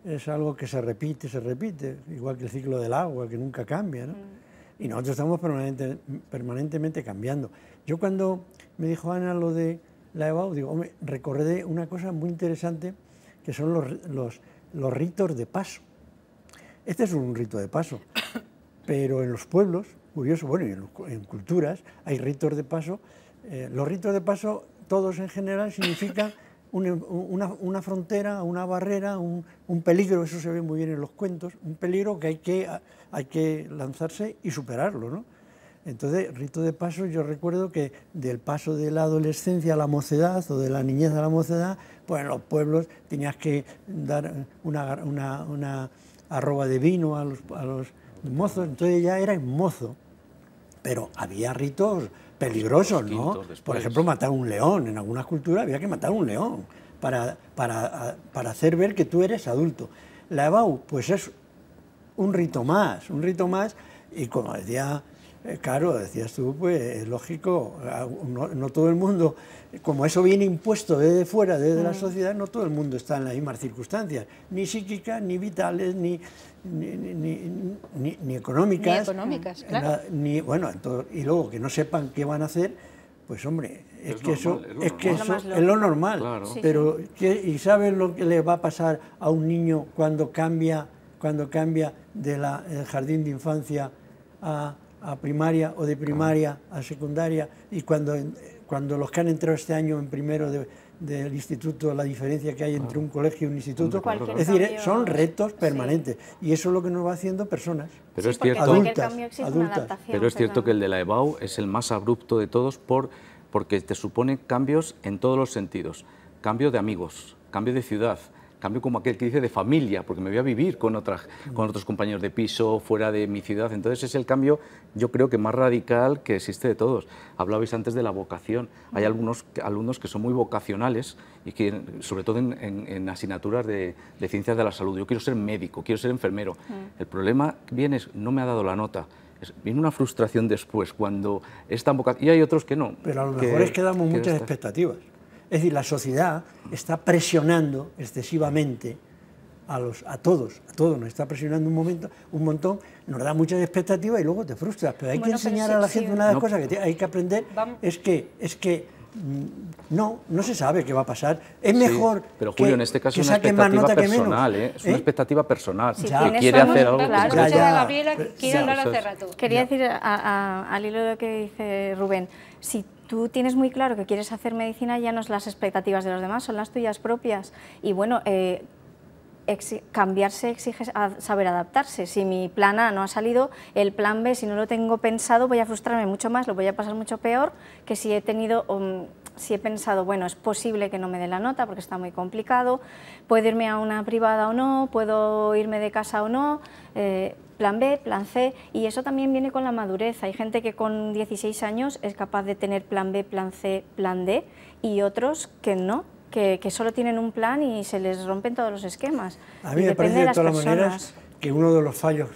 es algo que se repite, igual que el ciclo del agua, que nunca cambia, ¿no? Y nosotros estamos permanentemente cambiando. Yo cuando me dijo Ana lo de la EBAU, digo, hombre, recordé una cosa muy interesante, que son los ritos de paso. Este es un rito de paso. pero en los pueblos, curioso, bueno, y en culturas, hay ritos de paso. Los ritos de paso, todos en general, significan una frontera, una barrera, un peligro, eso se ve muy bien en los cuentos, un peligro que hay que lanzarse y superarlo, ¿no? Entonces, rito de paso, yo recuerdo que del paso de la adolescencia a la mocedad o de la niñez a la mocedad, pues en los pueblos tenías que dar una arroba de vino a los mozos, entonces ya eras mozo, pero había ritos peligrosos, ¿no? Por ejemplo, matar un león, en algunas culturas había que matar un león para hacer ver que tú eres adulto. La EBAU, pues es un rito más, y como decía, claro, decías tú, pues es lógico, no todo el mundo, como eso viene impuesto desde fuera, desde la sociedad, no todo el mundo está en las mismas circunstancias, ni psíquicas, ni vitales, ni económicas. Ni económicas, claro. Bueno, y luego que no sepan qué van a hacer, pues hombre, es que eso es lo normal. Claro. Sí, pero, ¿y sabes lo que le va a pasar a un niño cuando cambia del jardín de infancia a primaria o de primaria a secundaria, y cuando los que han entrado este año en primero del instituto, la diferencia que hay entre un colegio y un instituto, es decir, son retos permanentes, y eso es lo que nos va haciendo personas. Pero es cierto, adultas. Pero es cierto que el de la EBAU es el más abrupto de todos porque te supone cambios en todos los sentidos, cambio de amigos, cambio de ciudad, cambio como aquel que dice de familia, porque me voy a vivir con otros compañeros de piso, fuera de mi ciudad. Entonces es el cambio, yo creo que más radical que existe de todos. Hablabais antes de la vocación. Hay algunos alumnos que son muy vocacionales y que, sobre todo en asignaturas de ciencias de la salud. Yo quiero ser médico, quiero ser enfermero. El problema viene es, no me ha dado la nota. Viene una frustración después, cuando es tan vocacional. Y hay otros que no. Pero a lo mejor es que damos muchas expectativas. Es decir, la sociedad está presionando excesivamente a todos nos está presionando un montón, nos da muchas expectativas y luego te frustras. Pero hay que enseñar a la gente una de las cosas que hay que aprender, es que no se sabe qué va a pasar. Es mejor pero Julio, en este caso que saque más nota que menos. Es una expectativa personal, Sí, que quiere hacer algo. Claro, Gabriela quiere hablar hace rato. Quería decir, al hilo de lo que dice Rubén, si tú tienes muy claro que quieres hacer medicina, ya no es las expectativas de los demás, son las tuyas propias. Y bueno, cambiarse exige saber adaptarse. Si mi plan A no ha salido, el plan B, si no lo tengo pensado, voy a frustrarme mucho más, lo voy a pasar mucho peor que si he pensado, bueno, es posible que no me dé la nota porque está muy complicado, puedo irme a una privada o no, puedo irme de casa o no, plan B, plan C, y eso también viene con la madurez. Hay gente que con 16 años es capaz de tener plan B, plan C, plan D, y otros que no, que solo tienen un plan y se les rompen todos los esquemas. A mí me parece de todas maneras que uno de los fallos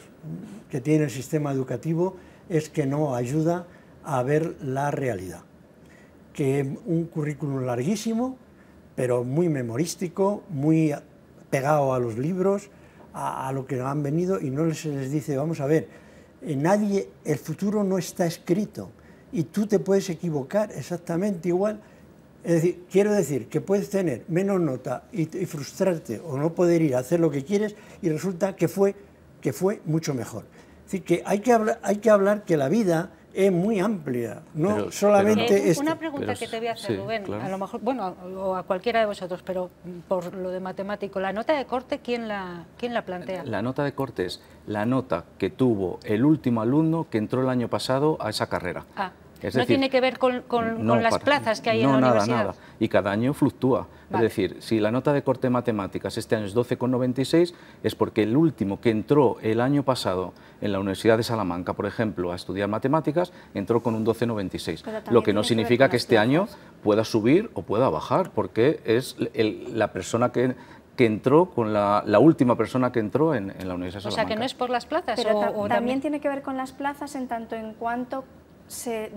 que tiene el sistema educativo es que no ayuda a ver la realidad. Que un currículum larguísimo, pero muy memorístico, muy pegado a los libros, a lo que han venido, y no se les dice, vamos a ver, el futuro no está escrito y tú te puedes equivocar exactamente igual. Es decir, quiero decir que puedes tener menos nota y frustrarte o no poder ir a hacer lo que quieres y resulta que fue mucho mejor. Es decir, que hay que hablar que la vida es muy amplia, no solamente una pregunta que te voy a hacer, Rubén, claro. A lo mejor, bueno, o a cualquiera de vosotros, pero por lo de matemático, ¿la nota de corte quién la plantea? La nota de corte es la nota que tuvo el último alumno que entró el año pasado a esa carrera. Es decir, tiene que ver con las plazas que hay en la universidad. Nada. Y cada año fluctúa. Vale. Es decir, si la nota de corte de matemáticas este año es 12,96, es porque el último que entró el año pasado en la Universidad de Salamanca, por ejemplo, a estudiar matemáticas, entró con un 12,96. Lo que no significa que este año pueda subir o pueda bajar, porque es la persona que entró con la última persona que entró en la Universidad de Salamanca. O sea, que no es por las plazas. Pero también tiene que ver con las plazas en tanto en cuanto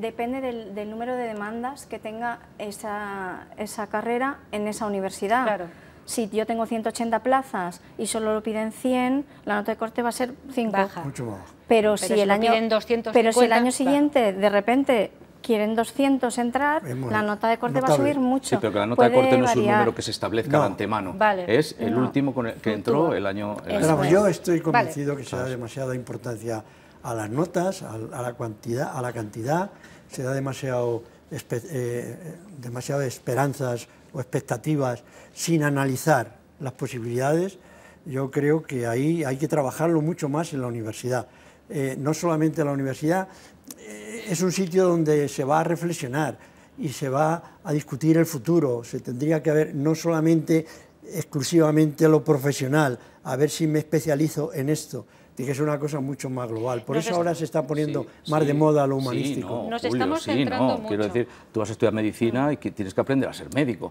depende del número de demandas que tenga esa carrera en esa universidad. Claro. Si yo tengo 180 plazas y solo lo piden 100, la nota de corte va a ser 5. Baja. Mucho más. Pero si el año siguiente de repente quieren 200 entrar, la nota de corte va a subir mucho. Sí, pero que la nota de corte no es un número que se establezca de antemano. Es el último que entró el año pasado. Yo estoy convencido que se da demasiada importancia a las notas, a la cantidad, se da demasiado esperanzas o expectativas sin analizar las posibilidades. Yo creo que ahí hay que trabajarlo mucho más en la universidad. No solamente la universidad, es un sitio donde se va a reflexionar y se va a discutir el futuro. Se tendría que ver no solamente exclusivamente lo profesional, a ver si me especializo en esto. Tiene que ser una cosa mucho más global. Por eso ahora se está poniendo más de moda lo humanístico. Nos estamos centrando mucho. Quiero decir, tú vas a estudiar medicina y que tienes que aprender a ser médico.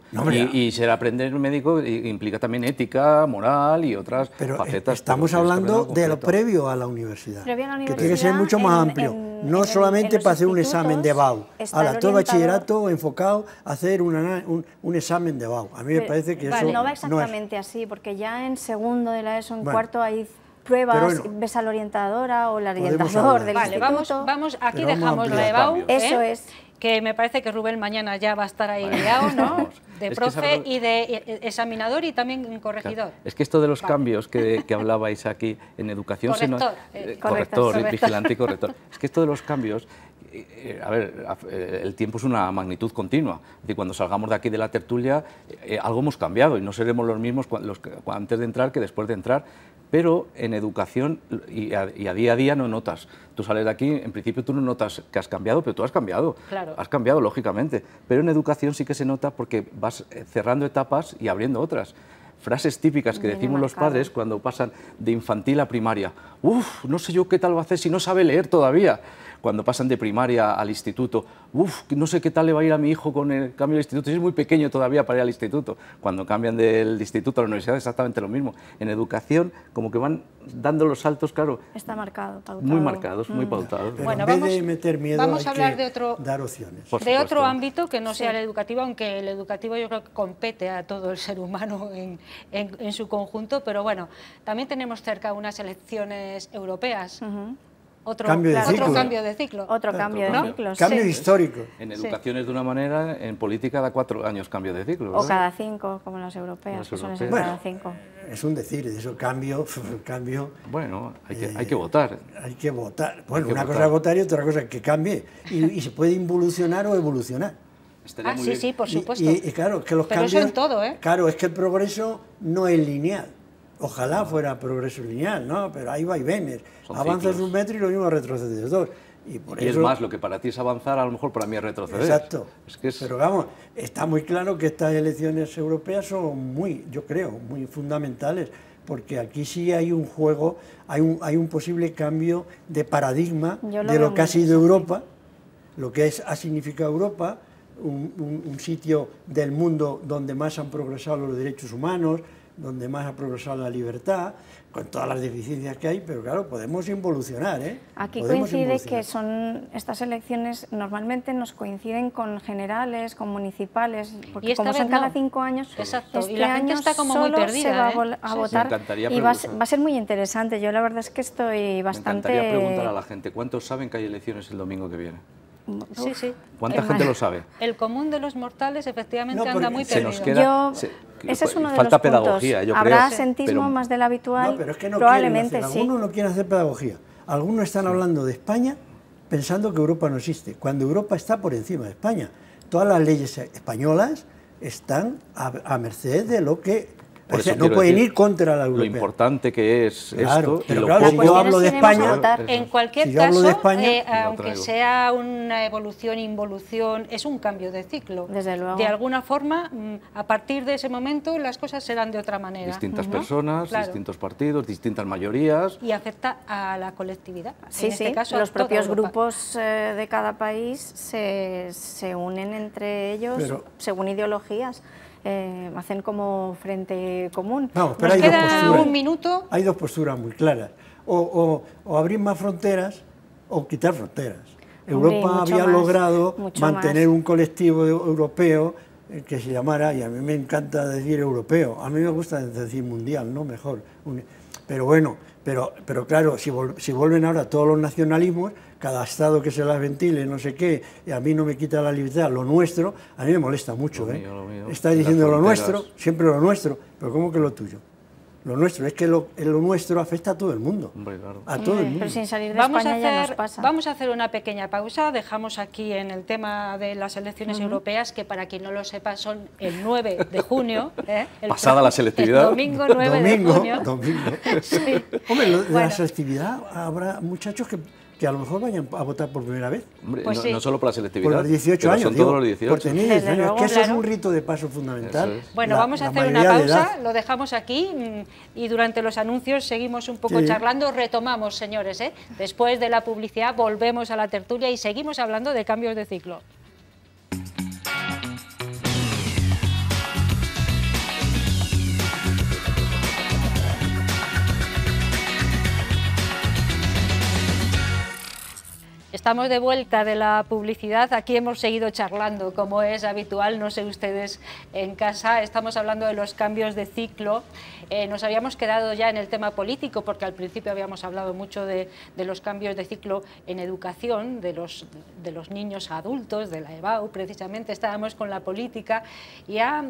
Y ser aprender médico implica también ética, moral y otras facetas. Estamos hablando de lo previo a la universidad, que tiene que ser mucho más amplio. No solamente para hacer un examen de BAU. Ahora, todo bachillerato enfocado a hacer un examen de BAU. A mí me parece que eso no va exactamente así, porque ya en segundo de la ESO, en cuarto hay pruebas, ves al orientadora o el orientador del instituto. Vamos, aquí dejamos la de BAU. Eso es. Que me parece que Rubén mañana ya va a estar ahí liado, ¿no? De profe y de examinador y también corregidor. Es que esto de los cambios que hablabais aquí en educación... Corrector, vigilante y corrector. Es que esto de los cambios... A ver, el tiempo es una magnitud continua. Es decir, cuando salgamos de aquí de la tertulia, algo hemos cambiado y no seremos los mismos antes de entrar que después de entrar. Pero en educación y a día a día no notas. Tú sales de aquí, en principio tú no notas que has cambiado, pero tú has cambiado. Claro. Has cambiado, lógicamente. Pero en educación sí que se nota porque vas cerrando etapas y abriendo otras. Frases típicas que decimos los padres cuando pasan de infantil a primaria. Uf, no sé yo qué tal va a hacer si no sabe leer todavía. Cuando pasan de primaria al instituto, no sé qué tal le va a ir a mi hijo con el cambio del instituto, si es muy pequeño todavía para ir al instituto. Cuando cambian del instituto a la universidad es exactamente lo mismo. En educación, como que van dando los saltos, claro. Está marcado, pautado. Muy marcados, muy pautados. Pero bueno, en vez de meter miedo, vamos a hablar de dar opciones. De otro ámbito que no sea el educativo, aunque el educativo yo creo que compete a todo el ser humano en su conjunto, pero bueno, también tenemos cerca unas elecciones europeas. Otro cambio de ciclo. Otro cambio de ciclo. Cambio histórico. En educación es de una manera, en política da 4 años cambio de ciclo. O cada 5, como las europeas, que suelen ser cada 5. Es un decir, eso cambio. Bueno, hay que votar. Hay que votar. Bueno, una cosa es votar y otra cosa es que cambie. Y se puede involucionar o evolucionar. Sí, por supuesto. Y claro, que los cambios... Pero eso en todo, ¿eh? Claro, es que el progreso no es lineal. Ojalá fuera progreso lineal, ¿no? Pero hay vaivenes. Avanzas un metro y lo mismo retrocedes 2. Y es más, lo que para ti es avanzar, a lo mejor para mí es retroceder. Exacto. Pero vamos, está muy claro que estas elecciones europeas son yo creo, muy fundamentales, porque aquí sí hay un juego, hay un posible cambio de paradigma de lo que ha sido Europa, lo que ha significado Europa, un sitio del mundo donde más han progresado los derechos humanos, donde más ha progresado la libertad, con todas las deficiencias que hay, pero claro, podemos involucionar, ¿eh? Aquí coincide que son estas elecciones, normalmente nos coinciden con generales, con municipales, porque como son cada 5 años, y la gente está como muy perdida, se va a votar y va a ser muy interesante. Yo la verdad es que estoy bastante... Me encantaría preguntar a la gente, ¿cuántos saben que hay elecciones el domingo que viene? Sí. ¿Cuánta gente lo sabe? El común de los mortales efectivamente anda muy perdido. Ese es uno de falta los puntos. Pedagogía, yo Habrá creo, sentismo más del habitual, no, pero es que no probablemente sí. Algunos no quieren hacer pedagogía. Algunos están hablando de España pensando que Europa no existe, cuando Europa está por encima de España. Todas las leyes españolas están a merced de lo que... O sea, no pueden ir contra la europea. Lo importante que es claro, esto. Pero claro, si yo hablo de España... En cualquier caso, aunque sea una evolución, involución, es un cambio de ciclo. Desde luego. De alguna forma, a partir de ese momento, las cosas serán de otra manera. Distintas personas, distintos partidos, distintas mayorías. Y afecta a la colectividad. Sí, en este caso, los propios grupos de cada país se unen entre ellos según ideologías. Hacen como frente común. No, pero nos queda un minuto. Hay dos posturas muy claras. O abrir más fronteras o quitar fronteras. Europa había logrado mantener un colectivo europeo que se llamara, y a mí me encanta decir europeo, a mí me gusta decir mundial, ¿no? Mejor. Pero bueno, pero claro, si vuelven ahora todos los nacionalismos, cada estado que se las ventile, no sé qué, y a mí no me quita la libertad, lo nuestro, a mí me molesta mucho, lo mío. Está diciendo lo nuestro, siempre lo nuestro, pero ¿cómo que lo tuyo? lo nuestro, es que lo nuestro afecta a todo el mundo. Hombre, claro. A todo el mundo. Pero sin salir de España ya nos pasa. Vamos a hacer una pequeña pausa, dejamos aquí en el tema de las elecciones europeas, que para quien no lo sepa son el 9 de junio. Pasada la selectividad. El domingo 9 de junio. Domingo. Sí. Hombre, de la selectividad habrá muchachos que a lo mejor vayan a votar por primera vez. Hombre, Pues no solo por la selectividad, Por los 18 pero años, son digo, todos los 18. por tener 18 años, luego, que eso es claro. un rito de paso fundamental. Eso es. Bueno, vamos a hacer una mayoría de pausa, edad. lo dejamos aquí y durante los anuncios seguimos un poco Sí. charlando, retomamos, señores, después de la publicidad volvemos a la tertulia y seguimos hablando de cambios de ciclo. Estamos de vuelta de la publicidad, aquí hemos seguido charlando como es habitual, no sé ustedes en casa, estamos hablando de los cambios de ciclo, nos habíamos quedado ya en el tema político porque al principio habíamos hablado mucho de los cambios de ciclo en educación, de los niños a adultos, de la EBAU, precisamente estábamos con la política y ha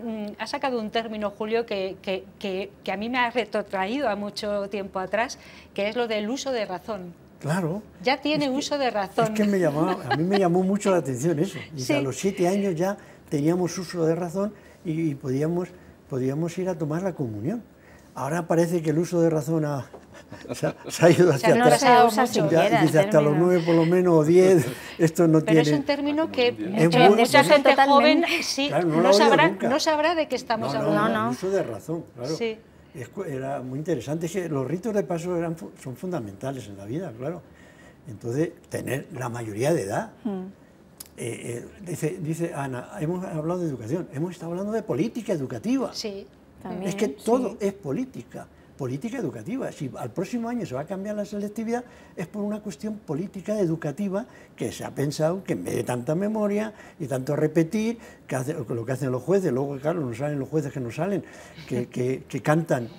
sacado un término, Julio, que a mí me ha retrotraído a mucho tiempo atrás, que es lo del uso de razón. Claro. Ya tiene uso de razón. Es que a mí me llamó mucho la atención eso. Sí. A los 7 años ya teníamos uso de razón y podíamos ir a tomar la comunión. Ahora parece que el uso de razón se ha ido hacia no atrás. se usa Ya, siquiera el dice hasta los término. 9 por lo menos o 10, esto no Pero tiene... es un término que muy- mucha gente totalmente. joven sí, Claro, no lo ha oído nunca. no sabrá de qué estamos hablando. no. El uso de razón, claro. Sí. Era muy interesante, es que los ritos de paso son fundamentales en la vida, claro. Entonces, tener la mayoría de edad. Dice Ana, hemos hablado de educación, hemos estado hablando de política educativa. Sí. También, Es que sí. todo es política educativa. Si al próximo año se va a cambiar la selectividad, es por una cuestión política educativa que se ha pensado que en vez de tanta memoria y tanto repetir, lo que hacen los jueces, luego, claro, no salen los jueces que no salen, que cantan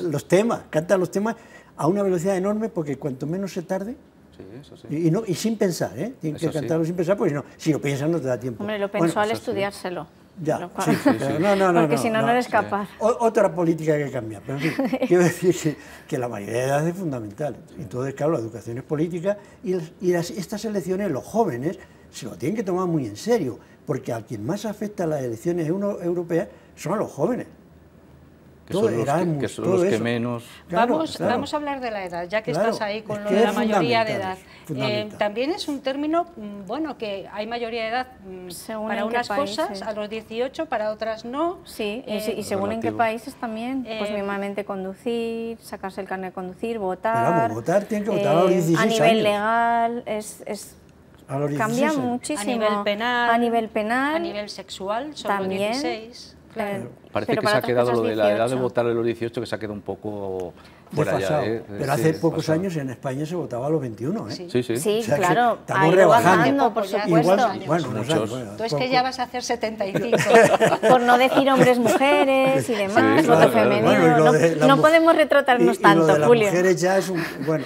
los temas a una velocidad enorme, porque cuanto menos se tarde, Sí, eso sí. y sin pensar, tienen que Eso sí. cantarlo sin pensar, porque si lo piensas no te da tiempo. Hombre, lo Bueno, pensó al eso sí. estudiárselo. ya, Lo sí, cual- pero no, Porque si no, no eres capaz. Otra política que hay que cambiar, pero en fin, quiero decir que la mayoría de edad es fundamental. Entonces, claro, la educación es política estas elecciones, los jóvenes, se lo tienen que tomar muy en serio, porque a quien más afecta las elecciones europeas son a los jóvenes. Que Todo son los Erasmus, que, son todo los que eso. menos... Claro, Vamos a hablar de la edad, ya que Claro, estás ahí con es lo que de la es mayoría de edad. fundamental, fundamental. También es un término, bueno, que hay mayoría de edad Según para en qué unas cosas, países. a los 18, para otras no. Sí, y según en qué relativo. países también, pues mínimamente conducir, sacarse el carnet de conducir, votar. Pero vamos, votar tienen que votar a los 16 A nivel años. legal, A los 16 cambia años. muchísimo. A nivel penal, A nivel penal. a nivel sexual, sobre también. los 16. Claro. Parece pero que se para ha otras quedado cosas lo de la edad de 18. votar de los 18, que se ha quedado un poco fuera Desfasado. ya. Pero Sí, hace pocos desfasado. años en España se votaba a los 21, ¿eh? Sí. Sí, sí. Sí, O sea que claro, estamos ha ido rebajando. bajando, por Ya, supuesto. Igual, bueno, unos Muchos. años, bueno, Tú es que poco. ya vas a hacer 75. Por no decir hombres, mujeres y demás, Sí, voto claro, femenino. Bueno, y lo de la no mu- podemos retrotratarnos y tanto, lo de las Julio. mujeres ya es un... Bueno,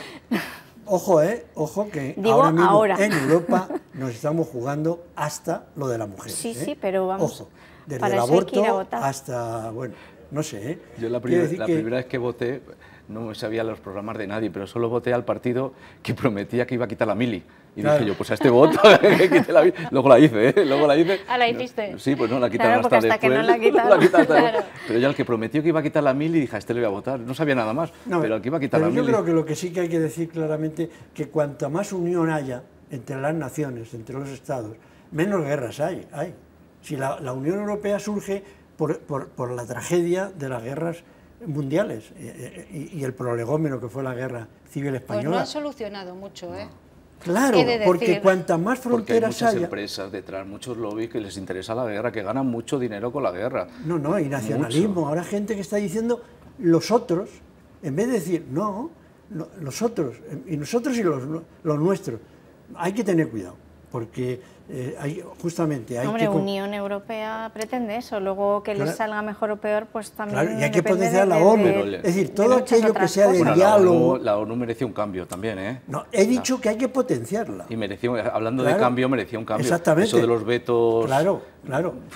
ojo que Digo ahora mismo ahora. en Europa nos estamos jugando hasta lo de las mujeres. Sí, sí, pero vamos, Ojo, desde para el eso hay que ir a aborto votar. hasta, bueno, no sé, ¿eh? Yo la Quiero decir primera vez que voté no me sabía los programas de nadie, pero solo voté al partido que prometía que iba a quitar la mili. Y Claro. dije yo, pues a este voto, que quite la mili. Luego la hice, ¿eh? Luego la hice. Ah, la hiciste. Sí, pues no, la quitaron Claro, porque hasta hasta que después. no la quitaron. La quitaron hasta Claro. después. Pero ya el que prometió que iba a quitar la mili, dije, a este le voy a votar. No sabía nada más, No, pero el que iba a quitar pero la yo mili... creo que lo que sí que hay que decir claramente, que cuanta más unión haya entre las naciones, entre los estados, menos guerras hay. Si la Unión Europea surge por la tragedia de las guerras mundiales y el prolegómeno que fue la guerra civil Pues española. no han solucionado mucho, ¿eh? Claro, He de porque decir- cuanta más Porque hay fronteras muchas haya... empresas detrás, muchos lobbies que les interesa la guerra, que ganan mucho dinero con la guerra. No, y nacionalismo. Mucho. Ahora gente que está diciendo los otros, en vez de decir no, los otros, y nosotros y los nuestros. Hay que tener cuidado, porque justamente hay Hombre, que... Unión Europea pretende eso, luego que les salga mejor o peor, pues también... Claro, y hay que potenciar la ONU, es decir, todo aquello que sea de diálogo... La ONU mereció un cambio también, ¿eh? No, he dicho que hay que potenciarla. Y mereció, hablando de cambio, merecía un cambio. Exactamente. Eso de los vetos... Claro,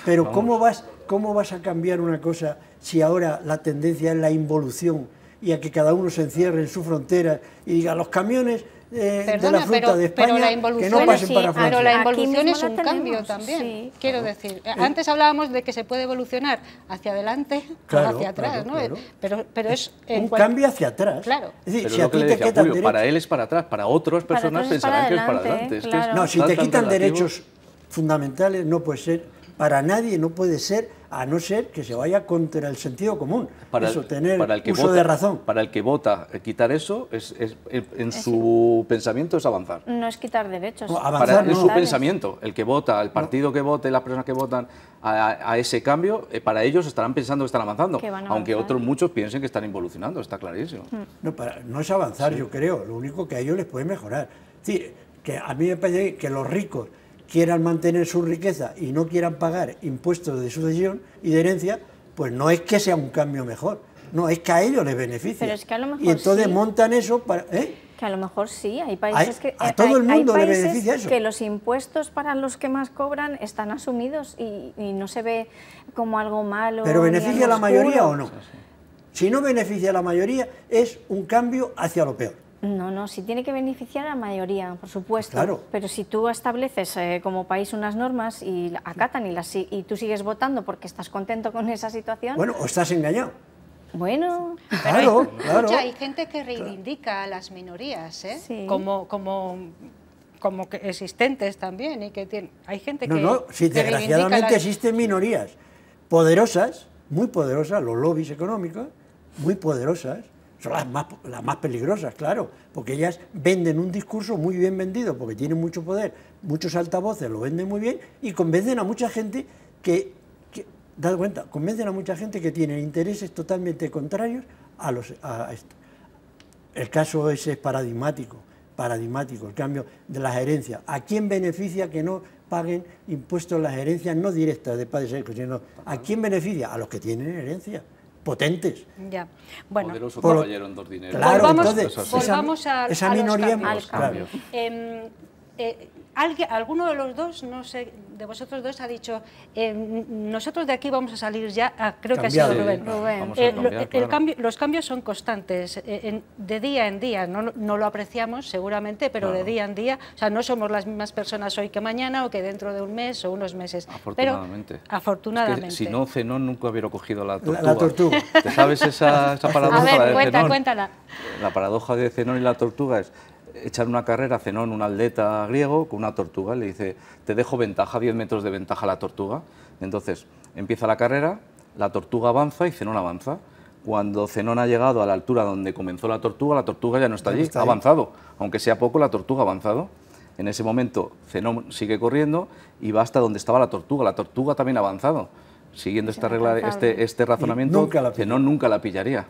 pero ¿cómo vas a cambiar una cosa si ahora la tendencia es la involución y a que cada uno se encierre en su frontera y diga los camiones... de la fruta de España, la involución, que no pasen para Francia. Pero la involución es la un tenemos, cambio también, sí. quiero decir. Antes hablábamos de que se puede evolucionar hacia adelante o hacia atrás, ¿no? Pero es... un cambio hacia atrás. Claro. Es decir, pero si a ti te quitan derechos... para él es para atrás, para otras personas pensarán que es para adelante. Claro. Es que No, si te quitan derechos fundamentales no puede ser, para nadie no puede ser, a no ser que se vaya contra el sentido común. Tener uso de razón. Para el que vota, quitar eso, en su pensamiento es avanzar. No es quitar derechos. No, avanzar en su pensamiento, el que vota, el partido que vote, las personas que votan a ese cambio, para ellos estarán pensando que están avanzando, aunque otros muchos piensen que están involucionando, está clarísimo. No es avanzar, yo creo, lo único que a ellos les puede mejorar. Es decir, que a mí me parece que los ricos quieran mantener su riqueza y no quieran pagar impuestos de sucesión y de herencia, pues no es que sea un cambio mejor, no, es que a ellos les beneficia. Pero es que a lo mejor y entonces sí. montan eso para... Que a lo mejor sí, hay países que... A todo el mundo le beneficia eso. Que los impuestos para los que más cobran están asumidos y no se ve como algo malo. ¿Pero beneficia a la mayoría o no? Sí. Si no beneficia a la mayoría, es un cambio hacia lo peor. No, sí tiene que beneficiar a la mayoría, por supuesto. Claro. Pero si tú estableces como país unas normas y acatan y tú sigues votando porque estás contento con esa situación... Bueno, o estás engañado. Bueno, claro. Hay gente que reivindica a las minorías, ¿eh? Sí. como que existentes también, y que hay gente que... Sí, que desgraciadamente existen minorías poderosas, muy poderosas, los lobbies económicos, muy poderosas, son las más peligrosas, claro, porque ellas venden un discurso muy bien vendido, porque tienen mucho poder, muchos altavoces lo venden muy bien, y convencen a mucha gente dad cuenta, convencen a mucha gente que tiene intereses totalmente contrarios a esto. El caso ese es paradigmático, el cambio de las herencias. ¿A quién beneficia que no paguen impuestos las herencias no directas de padres e hijos, sino a quién beneficia? A los que tienen herencias potentes. Ya. Bueno, poderoso caballero en dos dineros. Claro, volvamos a esa minoría, los cambios. Claro. Alguno de los dos, no sé, de vosotros dos ha dicho, nosotros de aquí vamos a salir ya, creo que ha sido Rubén. Los cambios son constantes, de día en día, no lo apreciamos seguramente, pero de día en día, o sea, no somos las mismas personas hoy que mañana o que dentro de un mes o unos meses. Afortunadamente. Pero, afortunadamente. Es que, si no, Zenón nunca hubiera cogido la tortuga. La tortuga. ¿Te sabes esa paradoja? A ver, cuéntala. La paradoja de Zenón y la tortuga es echar una carrera a Zenón, un atleta griego, con una tortuga. Le dice, te dejo ventaja, 10 metros de ventaja a la tortuga. Entonces, empieza la carrera, la tortuga avanza y Zenón avanza. Cuando Zenón ha llegado a la altura donde comenzó la tortuga ya no está allí, ha avanzado. Aunque sea poco, la tortuga ha avanzado. En ese momento, Zenón sigue corriendo y va hasta donde estaba la tortuga también ha avanzado. Siguiendo esta regla, este razonamiento, Zenón nunca la pillaría.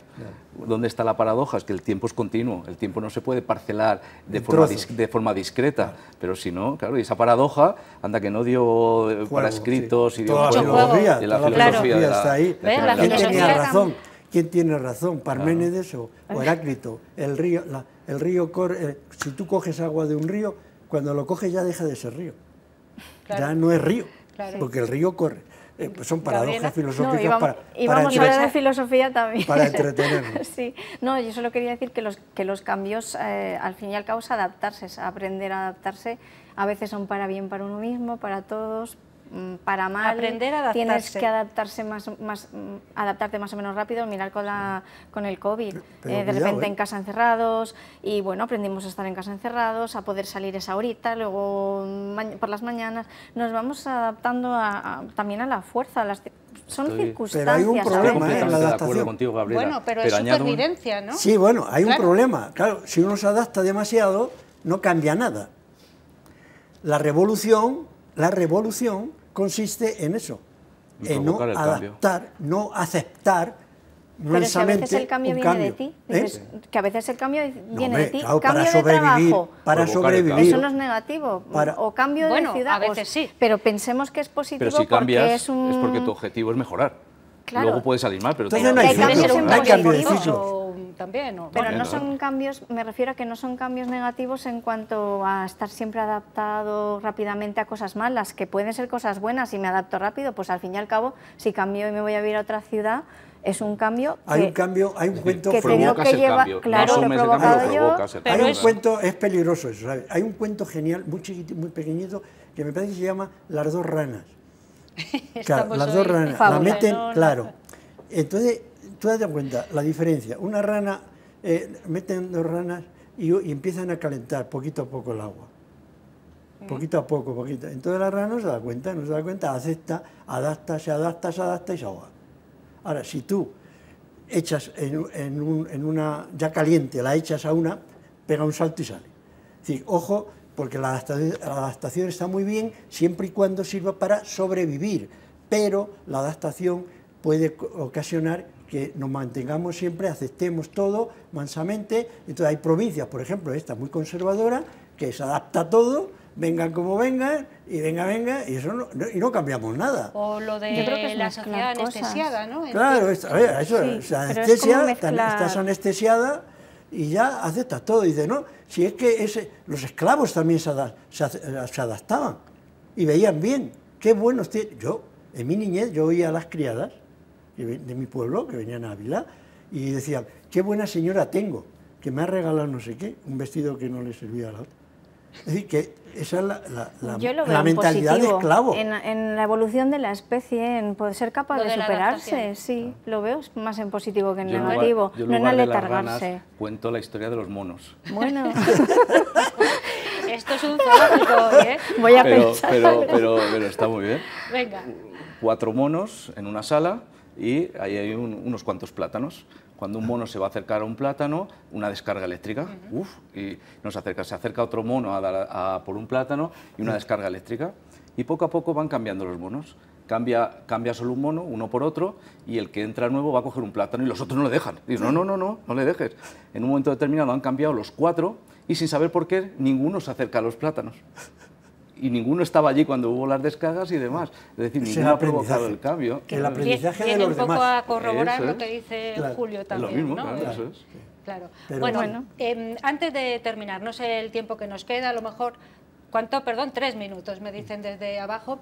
¿Dónde está la paradoja? Es que el tiempo es continuo, el tiempo no se puede parcelar de forma discreta, pero si no, claro, y esa paradoja, anda que no dio para escritos y dio la filosofía está ahí. ¿Quién tenía razón? ¿Quién tiene razón? ¿Parménides o Heráclito? El río corre, si tú coges agua de un río, cuando lo coges ya deja de ser río. Ya no es río, porque el río corre. Son paradojas filosóficas y vamos a hablar de filosofía también. Para entretenernos. Sí. No, yo solo quería decir que los cambios, al fin y al cabo, es adaptarse, es aprender a adaptarse. A veces son para bien para uno mismo, para todos, para mal. Aprender a adaptarse. Tienes que adaptarte más o menos rápido. Mirar con el COVID, de repente en casa encerrados, y bueno, aprendimos a estar en casa encerrados, a poder salir esa horita, luego por las mañanas. Nos vamos adaptando también a la fuerza, son circunstancias. Pero hay un problema en la adaptación. Contigo, Gabriela. Bueno, pero es supervivencia, ¿no? Sí, bueno, hay un problema. Claro, si uno se adapta demasiado, no cambia nada. La revolución consiste en eso, en no adaptar, no aceptar Pero si a veces el cambio viene de ti, dices, que a veces el cambio viene de ti, claro, cambio de trabajo, para sobrevivir. Eso no es negativo, o cambio de ciudad, a veces sí. Pero pensemos que es positivo. Pero si cambias, es porque tu objetivo es mejorar. Claro. Luego puede salir mal, pero entonces no hay cambio de ciclo. También, pero no son cambios, me refiero a que no son cambios negativos en cuanto a estar siempre adaptado rápidamente a cosas malas, que pueden ser cosas buenas y me adapto rápido, pues al fin y al cabo, si cambio y me voy a vivir a otra ciudad, es un cambio hay un cuento que tengo que llevar, claro, lo he provocado yo. Hay un cuento, es peligroso eso, ¿sabes? Hay un cuento genial, muy chiquitito, muy pequeñito, que me parece que se llama Las dos ranas. Claro, las dos ranas, la meten, claro. Entonces, tú date cuenta, la diferencia, una rana, meten dos ranas y empiezan a calentar poquito a poco el agua. Poquito a poco, poquito. Entonces la rana no se da cuenta, acepta, adapta, se adapta y se ahoga. Ahora, si tú echas en una ya caliente, la echas a una, pega un salto y sale. Es decir, ojo, porque la adaptación está muy bien siempre y cuando sirva para sobrevivir, pero la adaptación puede ocasionar que nos mantengamos siempre, aceptemos todo mansamente. Entonces hay provincias, por ejemplo, esta muy conservadora, que se adapta a todo, vengan como vengan, y venga, y eso no cambiamos nada. O lo de yo creo que es la sociedad anestesiada, ¿no? Claro, anestesia, estás anestesiada y ya aceptas todo. Y dice, no, si es que los esclavos también se adaptaban y veían bien, qué buenos tienen. Yo, en mi niñez, yo oía a las criadas de mi pueblo, que venían a Ávila, y decían, qué buena señora tengo, que me ha regalado no sé qué, un vestido que no le servía a la otra. Es decir, que esa es la mentalidad de esclavo. En la evolución de la especie, en poder ser capaz de superarse, sí, lo veo más en positivo que en negativo, no en aletargarse. Cuento la historia de los monos. Bueno. Esto es un zoológico, ¿eh? Voy a pensar. Pero está muy bien. Venga. 4 monos en una sala y ahí hay unos cuantos plátanos. Cuando un mono se va a acercar a un plátano, una descarga eléctrica, y se acerca otro mono por un plátano y una descarga eléctrica. Y poco a poco van cambiando los monos. Cambia solo un mono, uno por otro, y el que entra nuevo va a coger un plátano y los otros no le dejan. Dicen, no le dejes. En un momento determinado han cambiado los 4 y sin saber por qué, ninguno se acerca a los plátanos. Y ninguno estaba allí cuando hubo las descargas y demás. Es decir, ninguno ha provocado el cambio. Que el aprendizaje de los demás. Viene un poco a corroborar lo que dice Julio también. Es lo mismo, ¿no? claro, eso es. Claro. Pero bueno. Antes de terminar, no sé el tiempo que nos queda, a lo mejor... Perdón, 3 minutos, me dicen desde abajo.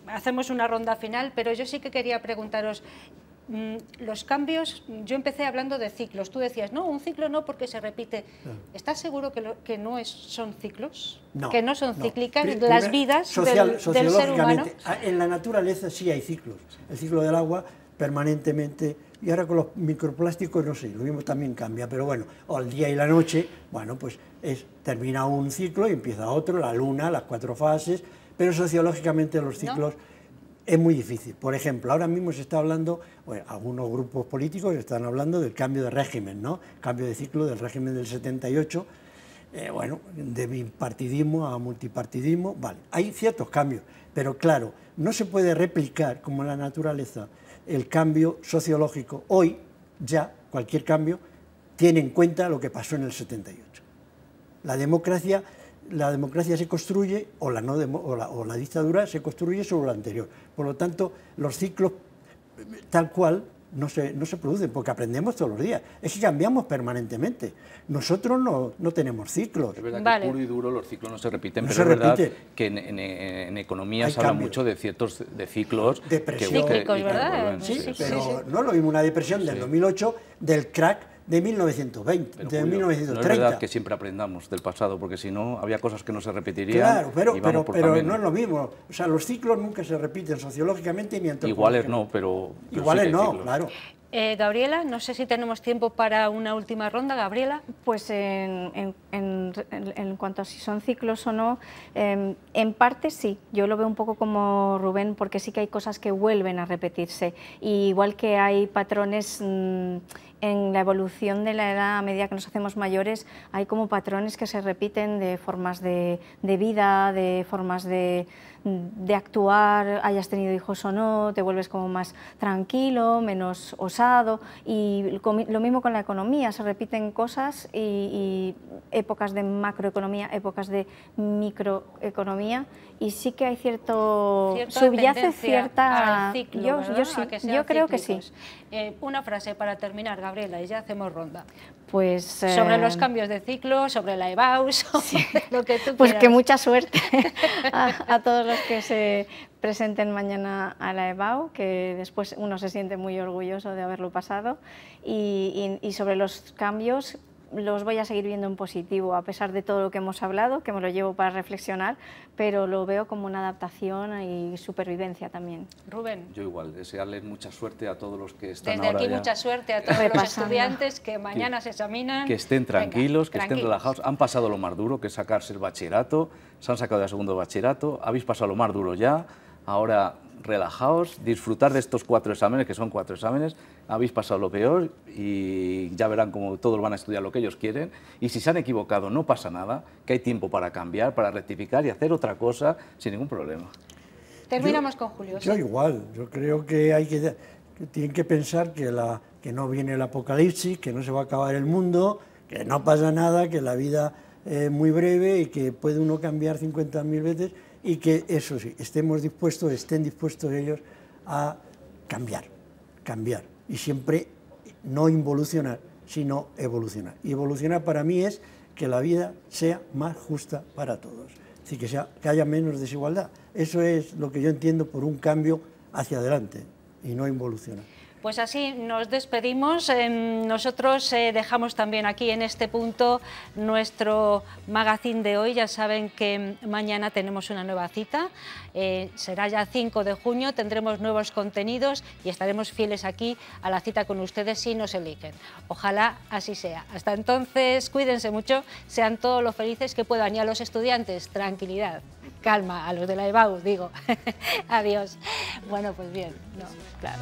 Hacemos una ronda final, pero yo sí que quería preguntaros, los cambios, yo empecé hablando de ciclos, tú decías, no, un ciclo no porque se repite. ¿Estás seguro que no son ciclos? No, ¿Que no son cíclicas Primero, las vidas del ser humano? En la naturaleza sí hay ciclos, el ciclo del agua permanentemente, y ahora con los microplásticos no sé, lo mismo también cambia, pero bueno, o el día y la noche, bueno, pues termina un ciclo y empieza otro, la luna, las 4 fases, pero sociológicamente los ciclos es muy difícil. Por ejemplo, ahora mismo se está hablando, algunos grupos políticos están hablando del cambio de régimen, ¿no? Cambio de ciclo del régimen del 78, de bipartidismo a multipartidismo, vale, hay ciertos cambios, pero claro, no se puede replicar como en la naturaleza el cambio sociológico. Hoy ya cualquier cambio tiene en cuenta lo que pasó en el 78. La democracia se construye, o la dictadura se construye sobre lo anterior. Por lo tanto, los ciclos tal cual no se producen, porque aprendemos todos los días. Es que cambiamos permanentemente. Nosotros no tenemos ciclos. Es verdad que puro y duro los ciclos no se repiten, pero es verdad que en economía se habla mucho de ciertos ciclos. Cíclicos, ¿verdad? Sí, pero no lo mismo una depresión del 2008, del crack de 1920, de 1930. No es verdad que siempre aprendamos del pasado, porque si no, había cosas que no se repetirían. Claro, pero no es lo mismo. O sea, los ciclos nunca se repiten sociológicamente ni antropológicamente. Iguales no, pero iguales sí no, claro. Gabriela, no sé si tenemos tiempo para una última ronda. Gabriela. Pues en cuanto a si son ciclos o no, en parte sí, yo lo veo un poco como Rubén, porque sí que hay cosas que vuelven a repetirse, y igual que hay patrones en la evolución de la edad a medida que nos hacemos mayores hay como patrones que se repiten de formas de vida, de formas de actuar, hayas tenido hijos o no, te vuelves como más tranquilo, menos osado, y lo mismo con la economía, se repiten cosas y épocas de macroeconomía, épocas de microeconomía, y sí que hay subyace cierta... Ciclo, yo creo que sí. Una frase para terminar, Gabriela, y ya hacemos ronda. Pues, sobre los cambios de ciclo, sobre la EBAU, sobre lo que tú pues quieras. Que mucha suerte a todos los que se presenten mañana a la EBAU, que después uno se siente muy orgulloso de haberlo pasado, y sobre los cambios los voy a seguir viendo en positivo, a pesar de todo lo que hemos hablado, que me lo llevo para reflexionar, pero lo veo como una adaptación y supervivencia también. Rubén. Yo igual, desearles mucha suerte a todos los que están desde ahora aquí ya. Mucha suerte a todos los estudiantes que mañana se examinan. Que estén tranquilos, Venga, que estén relajados. Han pasado lo más duro, que es sacarse el bachillerato, se han sacado ya segundo bachillerato, habéis pasado lo más duro ya, ahora relajaos, disfrutar de estos 4 exámenes, que son 4 exámenes, habéis pasado lo peor y ya verán cómo todos van a estudiar lo que ellos quieren, y si se han equivocado no pasa nada, que hay tiempo para cambiar, para rectificar y hacer otra cosa sin ningún problema. Terminamos con Julio. Yo igual, yo creo que tienen que pensar que no viene el apocalipsis, que no se va a acabar el mundo, que no pasa nada, que la vida es muy breve y que puede uno cambiar 50.000 veces, y que eso sí, estén dispuestos ellos a cambiar, y siempre no involucionar, sino evolucionar. Y evolucionar para mí es que la vida sea más justa para todos, es decir, que haya menos desigualdad. Eso es lo que yo entiendo por un cambio hacia adelante y no involucionar. Pues así nos despedimos. Nosotros dejamos también aquí en este punto nuestro magazine de hoy. Ya saben que mañana tenemos una nueva cita, será ya 5 de junio, tendremos nuevos contenidos y estaremos fieles aquí a la cita con ustedes si nos eligen. Ojalá así sea. Hasta entonces, cuídense mucho, sean todos los felices que puedan, y a los estudiantes, tranquilidad, calma, a los de la EBAU, digo. Adiós. Bueno, pues bien, no, claro.